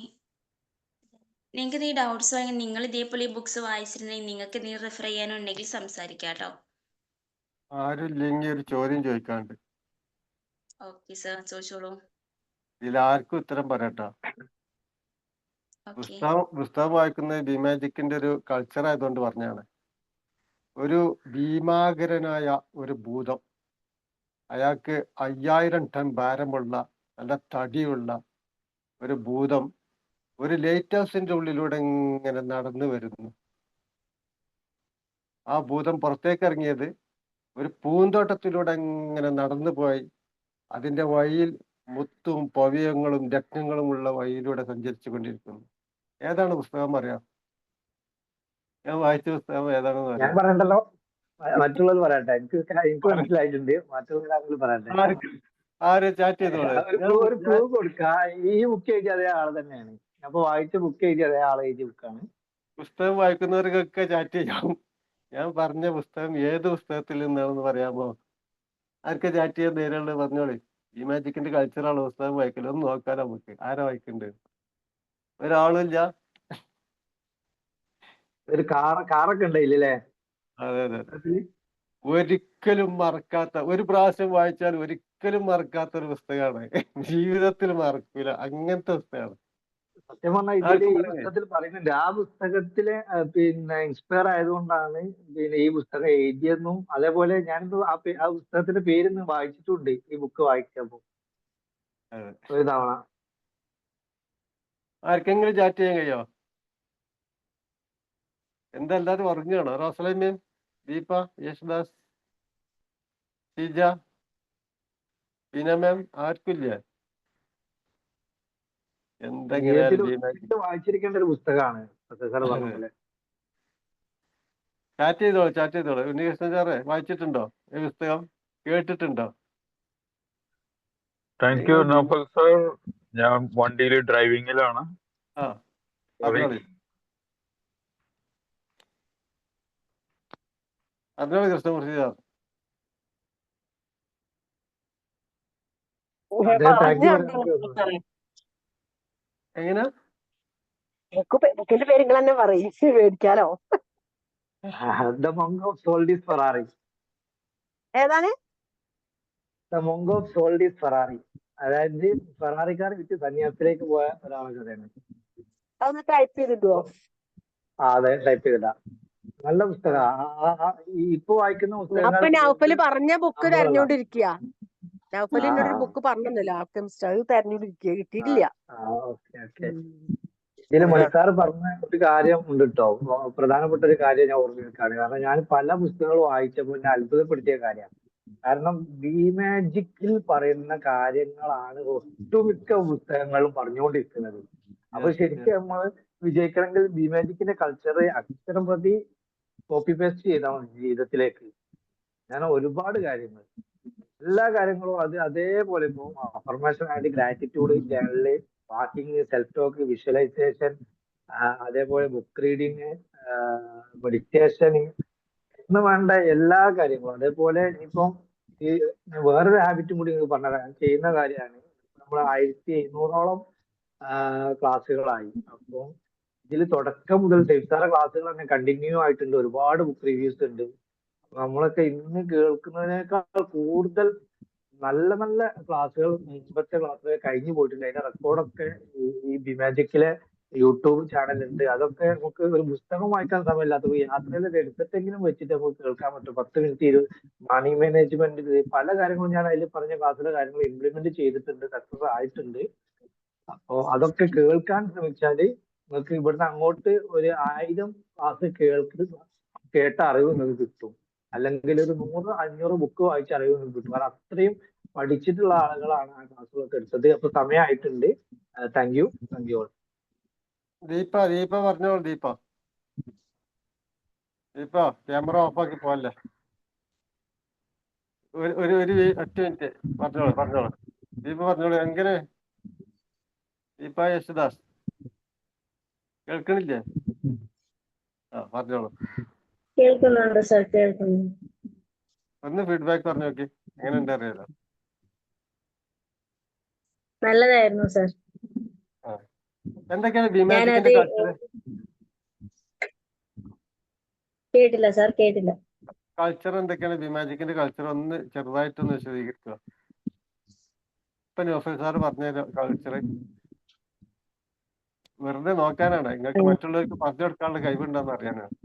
നിങ്ങൾക്ക് എന്തെങ്കിലും ഡൗട്ട്സ് അല്ലെങ്കിൽ നിങ്ങൾ ഇതേപോലെ ഈ ബുക്സ് വായിച്ചിട്ടുണ്ടെങ്കിൽ നിങ്ങൾക്ക് എന്തെങ്കിലും റെഫർ ചെയ്യാനുണ്ടെങ്കിൽ സംസാരിക്കാം കേട്ടോ.
ആരുമില്ലെങ്കിൽ ഒരു ചോദ്യം ചോദിക്കാണ്ട്.
ഓക്കെ സർ, ചോദിച്ചോളൂ.
ഇതിലാർക്കും ഉത്തരം പറയട്ടോ.
ഓക്കെ,
പുസ്തകം വായിക്കുന്നത് ബിമാജിക്കിന്റെ ഒരു കൾച്ചർ ആയതുകൊണ്ട് പറഞ്ഞാണ്. ഒരു ഭീമാകരനായ ഒരു ഭൂതം, അയാൾക്ക് 5000 ടൺ ഭാരമുള്ള നല്ല തടിയുള്ള ഒരു ഭൂതം ഒരു ലൈറ്റ് ഹൗസിന്റെ ഉള്ളിലൂടെ ഇങ്ങനെ നടന്നു വരുന്നു. ആ ഭൂതം പുറത്തേക്ക് ഇറങ്ങിയത് ഒരു പൂന്തോട്ടത്തിലൂടെ ഇങ്ങനെ നടന്നു പോയി അതിന്റെ വഴിയിൽ മുത്തും പവ്യങ്ങളും രത്നങ്ങളും ഉള്ള വഴിയിലൂടെ സഞ്ചരിച്ചു കൊണ്ടിരിക്കുന്നു. ഏതാണ് പുസ്തകം അറിയാം? ഞാൻ വായിച്ച പുസ്തകം ഏതാണെന്ന്
ഞാൻ
പറയാം.
പറയണ്ടല്ലോ, മറ്റുള്ളത് പറയട്ടെ. എനിക്ക് മനസ്സിലായിട്ടുണ്ട്. മറ്റുള്ള പറയട്ടെ.
ആര് ചാറ്റ് ചെയ്തോളെ.
ഒരു ക്ലൂ കൊടുക്ക. ഈ ബുക്ക് എഴുതിയ അതേ ആള് തന്നെയാണ്. അപ്പൊ വായിച്ച ബുക്ക് എഴുതിയ അതേ ആള് എഴുതിയ ബുക്കാണ്.
പുസ്തകം വായിക്കുന്നവർക്കൊക്കെ ചാറ്റ് ചെയ്യാം. ഞാൻ പറഞ്ഞ പുസ്തകം ഏത് പുസ്തകത്തിൽ നിന്നാണെന്ന് പറയാമോ? ആർക്ക് ചാറ്റ് ചെയ്യാൻ നേരെയുള്ളത് പറഞ്ഞോളി. ഈ മാജിക്കിന്റെ കൾച്ചറാണ് പുസ്തകം വായിക്കല്. ഒന്ന് നോക്കാൻ നമുക്ക് ആരാ വായിക്കണ്ട്. ഒരാളില്ല.
ഒരു കാറൊക്കെ ഉണ്ടായില്ലേ?
അതെ അതെ, ഒരിക്കലും മറക്കാത്ത, ഒരു പ്രാവശ്യം വായിച്ചാൽ ഒരിക്കലും മറക്കാത്ത ഒരു പുസ്തകമാണ്. ജീവിതത്തിൽ മറക്കൂല, അങ്ങനത്തെ പുസ്തകമാണ്.
സത്യം പറഞ്ഞാൽ ഇതില് ഈ പുസ്തകത്തിൽ പറയുന്നുണ്ട്, ആ പുസ്തകത്തില് പിന്നെ ഇൻസ്പയർ ആയതുകൊണ്ടാണ് പിന്നെ ഈ പുസ്തകം എഴുതിയെന്നും, അതേപോലെ ഞാനിത് ആ പുസ്തകത്തിന്റെ പേരിന്ന് വായിച്ചിട്ടുണ്ട് ഈ ബുക്ക് വായിച്ചപ്പോ ഒരു തവണ.
ആർക്കെങ്കിലും ചാറ്റ് ചെയ്യാൻ കഴിയോ? എന്താ എല്ലാരും ഉറങ്ങുകയാണോ? റോസലമ്മയും ദീപ, യേശുദാസ്, ഷീജ, ബീന മാം, ആർക്കില്ല? എന്തെങ്കിലും
വായിച്ചിരിക്കേണ്ട ഒരു പുസ്തകമാണ് പ്രൊഫസർ പറഞ്ഞ പോലെ.
ചാറ്റ് ചെയ്തോളൂ. ഉണ്ണികൃഷ്ണൻ സാറേ, വായിച്ചിട്ടുണ്ടോ ഈ പുസ്തകം? കേട്ടിട്ടുണ്ടോ?
Thank you Naufal sir. ഞാൻ വണ്ടിയിൽ ഡ്രൈവിംഗിലാണ്.
പറഞ്ഞോളി കൃഷ്ണമൂർത്തി സാർ. എങ്ങനെ
ബുക്കിന്റെ പേര് നിങ്ങൾ തന്നെ പറയും, മേടിക്കാലോ.
The Monk of Sold His Ferrari.
ഏതാണ്?
The Monk of Sold His Ferrari. അതായത് ഫെറാറിക്കാർ വിറ്റ് സന്യാസത്തിലേക്ക് പോയ ഒരാളെ കഥയാണ്.
അതൊന്ന് ടൈപ്പ് ചെയ്തിട്ടുവോ?
അതെ, ടൈപ്പ് ചെയ്തിട്ടാ. നല്ല പുസ്തകമാണ്. ഇപ്പൊ വായിക്കുന്ന
പുസ്തകം നൗഫല് പറഞ്ഞ ബുക്ക് തെരഞ്ഞോണ്ടിരിക്കുക. നൗഫല് എന്നോട് ഒരു ബുക്ക് പറഞ്ഞല്ലോ, ആൽക്കെമിസ്റ്റ്. അത് തെരഞ്ഞോണ്ടിരിക്കുക, കിട്ടിയിട്ടില്ല.
ഇതില് മണിക്കാർ പറഞ്ഞ ഒരു കാര്യം ഉണ്ട് കേട്ടോ. പ്രധാനപ്പെട്ട ഒരു കാര്യം ഞാൻ ഓർമ്മിക്കാണ്. കാരണം ഞാൻ പല പുസ്തകങ്ങൾ വായിച്ചപ്പോൾ എന്നെ അത്ഭുതപ്പെടുത്തിയ കാര്യമാണ്. കാരണം ബിമാജിക്കിൽ പറയുന്ന കാര്യങ്ങളാണ് ഒട്ടുമിക്ക പുസ്തകങ്ങളും പറഞ്ഞുകൊണ്ടിരിക്കുന്നത്. അപ്പൊ ശരിക്കും നമ്മൾ വിജയിക്കണമെങ്കിൽ ബിമാജിക്കിന്റെ കൾച്ചർ അക്ഷരം പ്രതി കോപ്പി പേസ്റ്റ് ചെയ്താൽ മതി ജീവിതത്തിലേക്ക്. ഞാൻ ഒരുപാട് കാര്യങ്ങൾ, എല്ലാ കാര്യങ്ങളും അതേപോലെ ഇപ്പൊ അഫർമേഷൻ ആയിട്ട് gratitude, journal, walking, self talk, visualisation, അതേപോലെ ബുക്ക് റീഡിങ്, മെഡിറ്റേഷൻ എന്ന് വേണ്ട എല്ലാ കാര്യങ്ങളും. അതേപോലെ ഇപ്പം ഈ വേറൊരു ഹാബിറ്റും കൂടി പറഞ്ഞ ചെയ്യുന്ന കാര്യമാണ്. നമ്മൾ 1700ഓളം ക്ലാസ്സുകളായി. അപ്പോൾ ഇതിൽ തുടക്കം മുതൽ സെൽഫാറ ക്ലാസ്സുകൾ തന്നെ കണ്ടിന്യൂ ആയിട്ടുണ്ട്. ഒരുപാട് ബുക്ക് റിവ്യൂസ് ഉണ്ട്. നമ്മളൊക്കെ ഇന്ന് കേൾക്കുന്നതിനേക്കാൾ കൂടുതൽ നല്ല നല്ല ക്ലാസ്സുകൾ മുമ്പത്തെ ക്ലാസ്സുകൾ കഴിഞ്ഞു പോയിട്ടുണ്ട്. അതിന്റെ റെക്കോർഡൊക്കെ ഈ ബിമാജിക്കിലെ യൂട്യൂബ് ചാനലുണ്ട്. അതൊക്കെ നമുക്ക് ഒരു പുസ്തകം വായിക്കാൻ സമയമില്ലാത്തപ്പോൾ യാത്രയിൽ എടുത്തിട്ടെങ്കിലും വെച്ചിട്ട് നമുക്ക് കേൾക്കാൻ പറ്റും. 10 മിനിറ്റ് 20 മണി മാനേജ്മെന്റ്, പല കാര്യങ്ങളും ഞാൻ അതിൽ പറഞ്ഞ ക്ലാസ്സിലെ കാര്യങ്ങൾ ഇംപ്ലിമെന്റ് ചെയ്തിട്ടുണ്ട്, സക്സസ് ആയിട്ടുണ്ട്. അപ്പോ അതൊക്കെ കേൾക്കാൻ ശ്രമിച്ചാല് നിങ്ങൾക്ക് ഇവിടുന്ന് അങ്ങോട്ട് ഒരു 1000 ക്ലാസ് കേട്ട അറിവ് നിങ്ങൾക്ക് കിട്ടും. അല്ലെങ്കിൽ ഒരു 100-500 ബുക്ക് വായിച്ച അറിവ് നിങ്ങൾക്ക് കിട്ടും. കാരണം അത്രയും പഠിച്ചിട്ടുള്ള ആളുകളാണ് ആ ക്ലാസ്സുകളൊക്കെ എടുത്തത്. അപ്പൊ സമയമായിട്ടുണ്ട്. Thank you all.
ദീപ പറഞ്ഞോളൂ. ദീപ ക്യാമറ ഓഫാക്കി പോവല്ലേ. ഒരു ഒറ്റ മിനിറ്റ് പറഞ്ഞോളൂ. ദീപ പറഞ്ഞോളൂ. എങ്ങനെ ദീപ യേശുദാസ് കേൾക്കണില്ലേ? പറഞ്ഞോളൂ.
കേൾക്കുന്നുണ്ട് സർ, കേൾക്കുന്നു.
ഒന്ന് ഫീഡ്ബാക്ക് പറഞ്ഞു നോക്കി, എങ്ങനെ ഉണ്ട് അറിയാലോ.
നല്ലതായിരുന്നു സർ.
എന്തൊക്കെയാണ് ബിമാജിക്കിന്റെ കൾച്ചർ?
കേട്ടില്ല സർ, കേട്ടില്ല.
കൾച്ചർ എന്തൊക്കെയാണ് ബിമാജിക്കിന്റെ കൾച്ചർ? ഒന്ന് ചെറുതായിട്ടൊന്ന് വിശദീകരിക്കുക. ഇപ്പൊ നൗഫൽ സാർ പറഞ്ഞ കൾച്ചർ വെറുതെ നോക്കാനാണ്, നിങ്ങൾക്ക് മറ്റുള്ളവർക്ക് പറഞ്ഞു കൊടുക്കാനുള്ള കഴിവുണ്ടെന്ന് അറിയാനാണ്.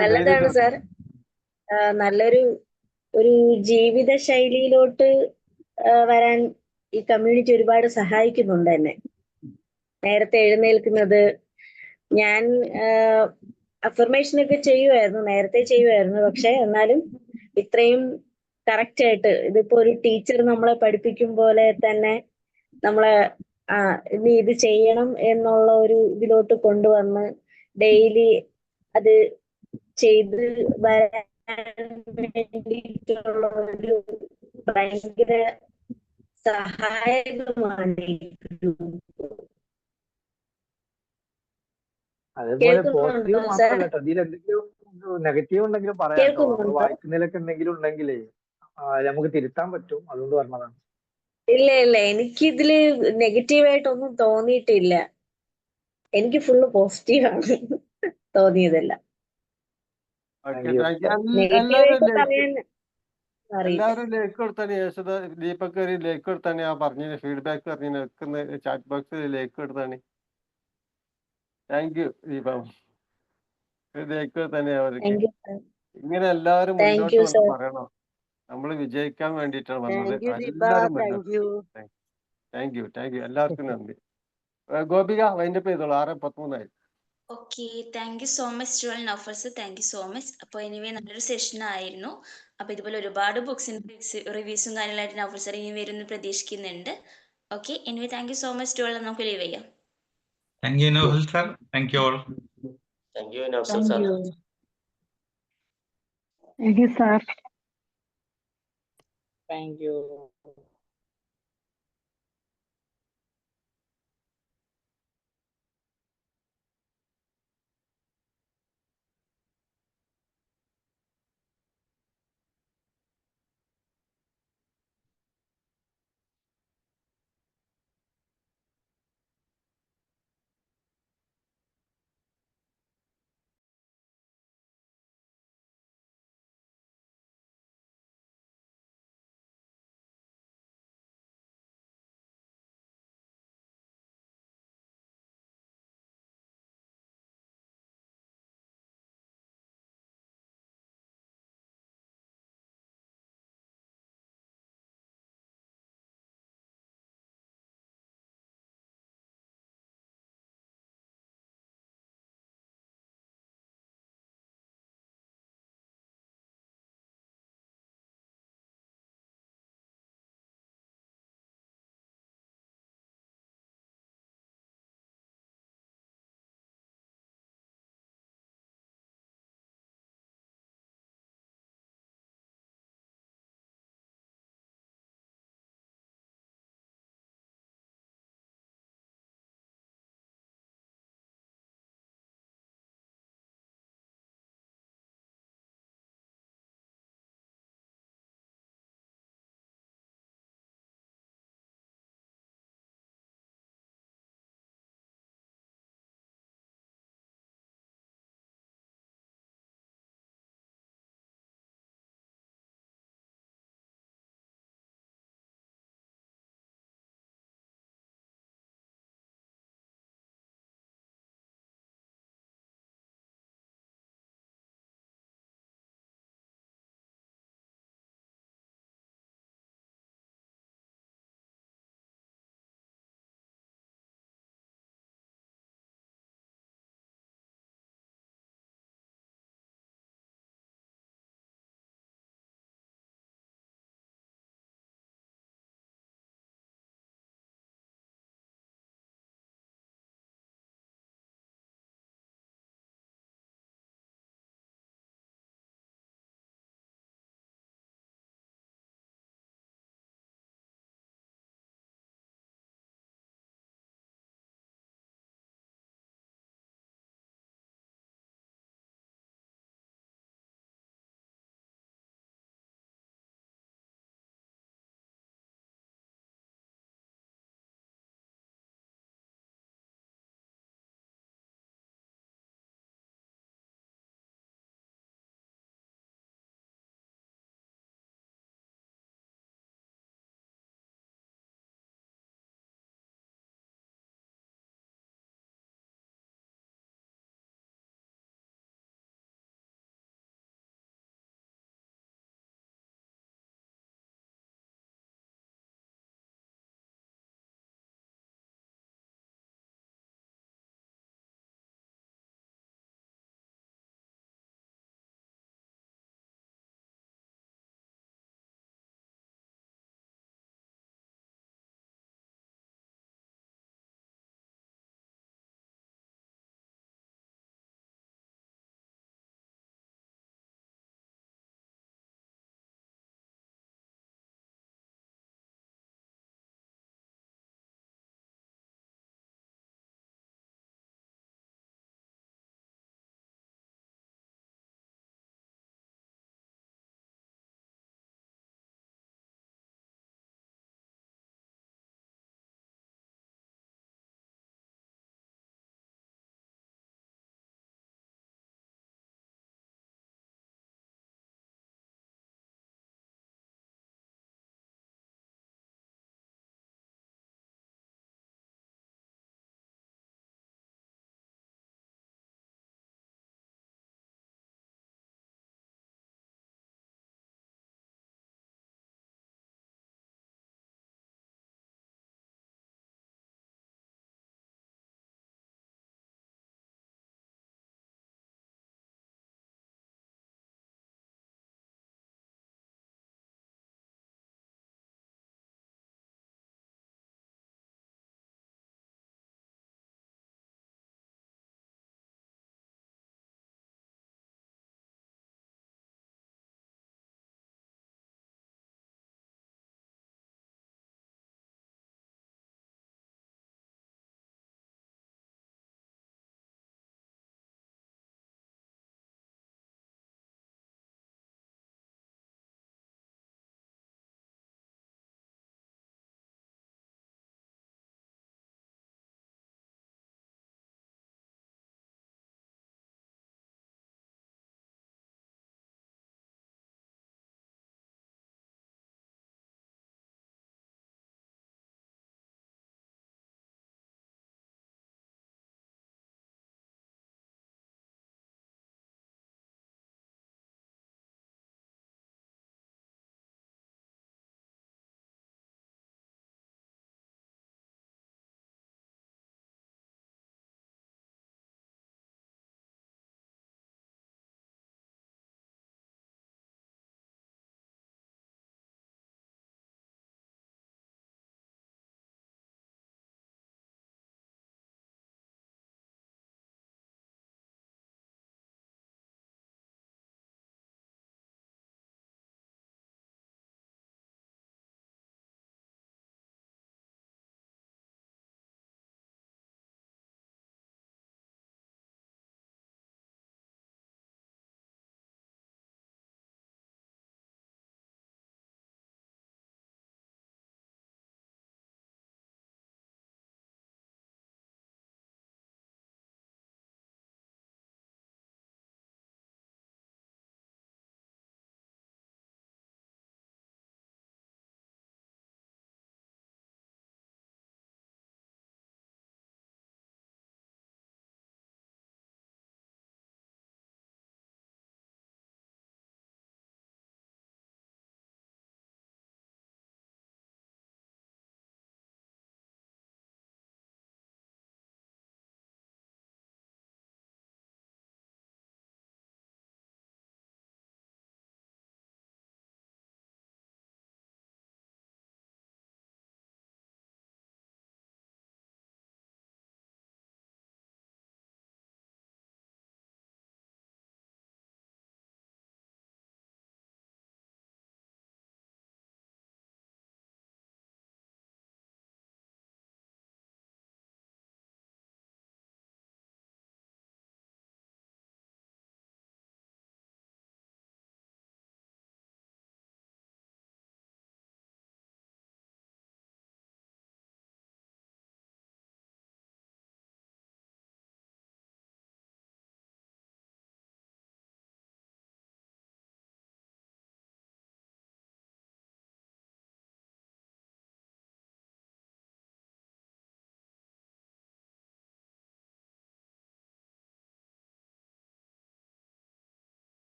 നല്ലതാണ് സർ. നല്ലൊരു ജീവിത ശൈലിയിലോട്ട് വരാൻ ഈ കമ്മ്യൂണിറ്റി ഒരുപാട് സഹായിക്കുന്നുണ്ട് എന്നെ. നേരത്തെ എഴുന്നേൽക്കുന്നത്, ഞാൻ അഫർമേഷൻ ഒക്കെ നേരത്തെ ചെയ്യുമായിരുന്നു. പക്ഷെ എന്നാലും ഇത്രയും കറക്റ്റ് ആയിട്ട് ഇതിപ്പോ ഒരു ടീച്ചർ നമ്മളെ പഠിപ്പിക്കും പോലെ തന്നെ നമ്മളെ ഇനി ഇത് ചെയ്യണം എന്നുള്ള ഒരു ഇതിലോട്ട് കൊണ്ടുവന്ന് ഡെയിലി അത് ചെയ്ത് വരാൻ വേണ്ടിയിട്ടുള്ള ഒരു ഭയങ്കര സഹായകമാണ്.
അതേപോലെ പോസിറ്റീവ് മാത്രമല്ല കേട്ടോ, ഇതിൽ എന്തെങ്കിലും നെഗറ്റീവ് ഉണ്ടെങ്കിലും പറയാം കേട്ടോ. നമ്മൾ വായിക്കുന്നതിലൊക്കെ എന്തെങ്കിലും ഉണ്ടെങ്കിലേ നമുക്ക് തിരുത്താൻ പറ്റും, അതുകൊണ്ട് പറഞ്ഞതാണ്.
ഇല്ല, എനിക്കിതില് നെഗറ്റീവായിട്ടൊന്നും തോന്നിയിട്ടില്ല. എനിക്ക് ഫുള്ള് പോസിറ്റീവാണ് തോന്നിയതല്ല.
എല്ലാവരും ലേക്ക് കൊടുത്താണ്. ദീപക് ഒരു ലേക്ക് കൊടുത്താണ്. ഞാൻ പറഞ്ഞ ഫീഡ്ബാക്ക് പറഞ്ഞു വെക്കുന്ന ചാറ്റ് ബോക്സിൽ ലേക്ക് കൊടുത്താണ്. Thank you Deepa. ലേക്ക് തന്നെ അവർക്ക് ഇങ്ങനെ എല്ലാവരും മുന്നോട്ട് വന്ന് പറയണം. നമ്മൾ വിജയിക്കാൻ വേണ്ടിയിട്ടാണ് വന്നത്. എല്ലാവരും താങ്ക് യു എല്ലാവർക്കും നന്ദി. ഗോപിക വൈൻഡപ്പ് ചെയ്തോളൂ. 6:13
okay, thank you so much to all Naufal sir. Thank you so much. അപ്പോൾ എനിവേ നല്ലൊരു സെഷൻ ആയിരുന്നു. അപ്പോൾ ഇതുപോലെ ഒരുപാട് ബുക്സിന്റെ റിവ്യൂസും കാര്യങ്ങളായിട്ട് നൗഫൽ സർ ഇനി വരുമെന്ന് പ്രതീക്ഷിക്കുന്നുണ്ട്. Okay, anyway thank you so much to all. നമുക്ക് ലീവ് ചെയ്യാം.
Thank you Naufal sir. Thank you all.
Thank you Naufal sir.
Thank you sir.
Thank U.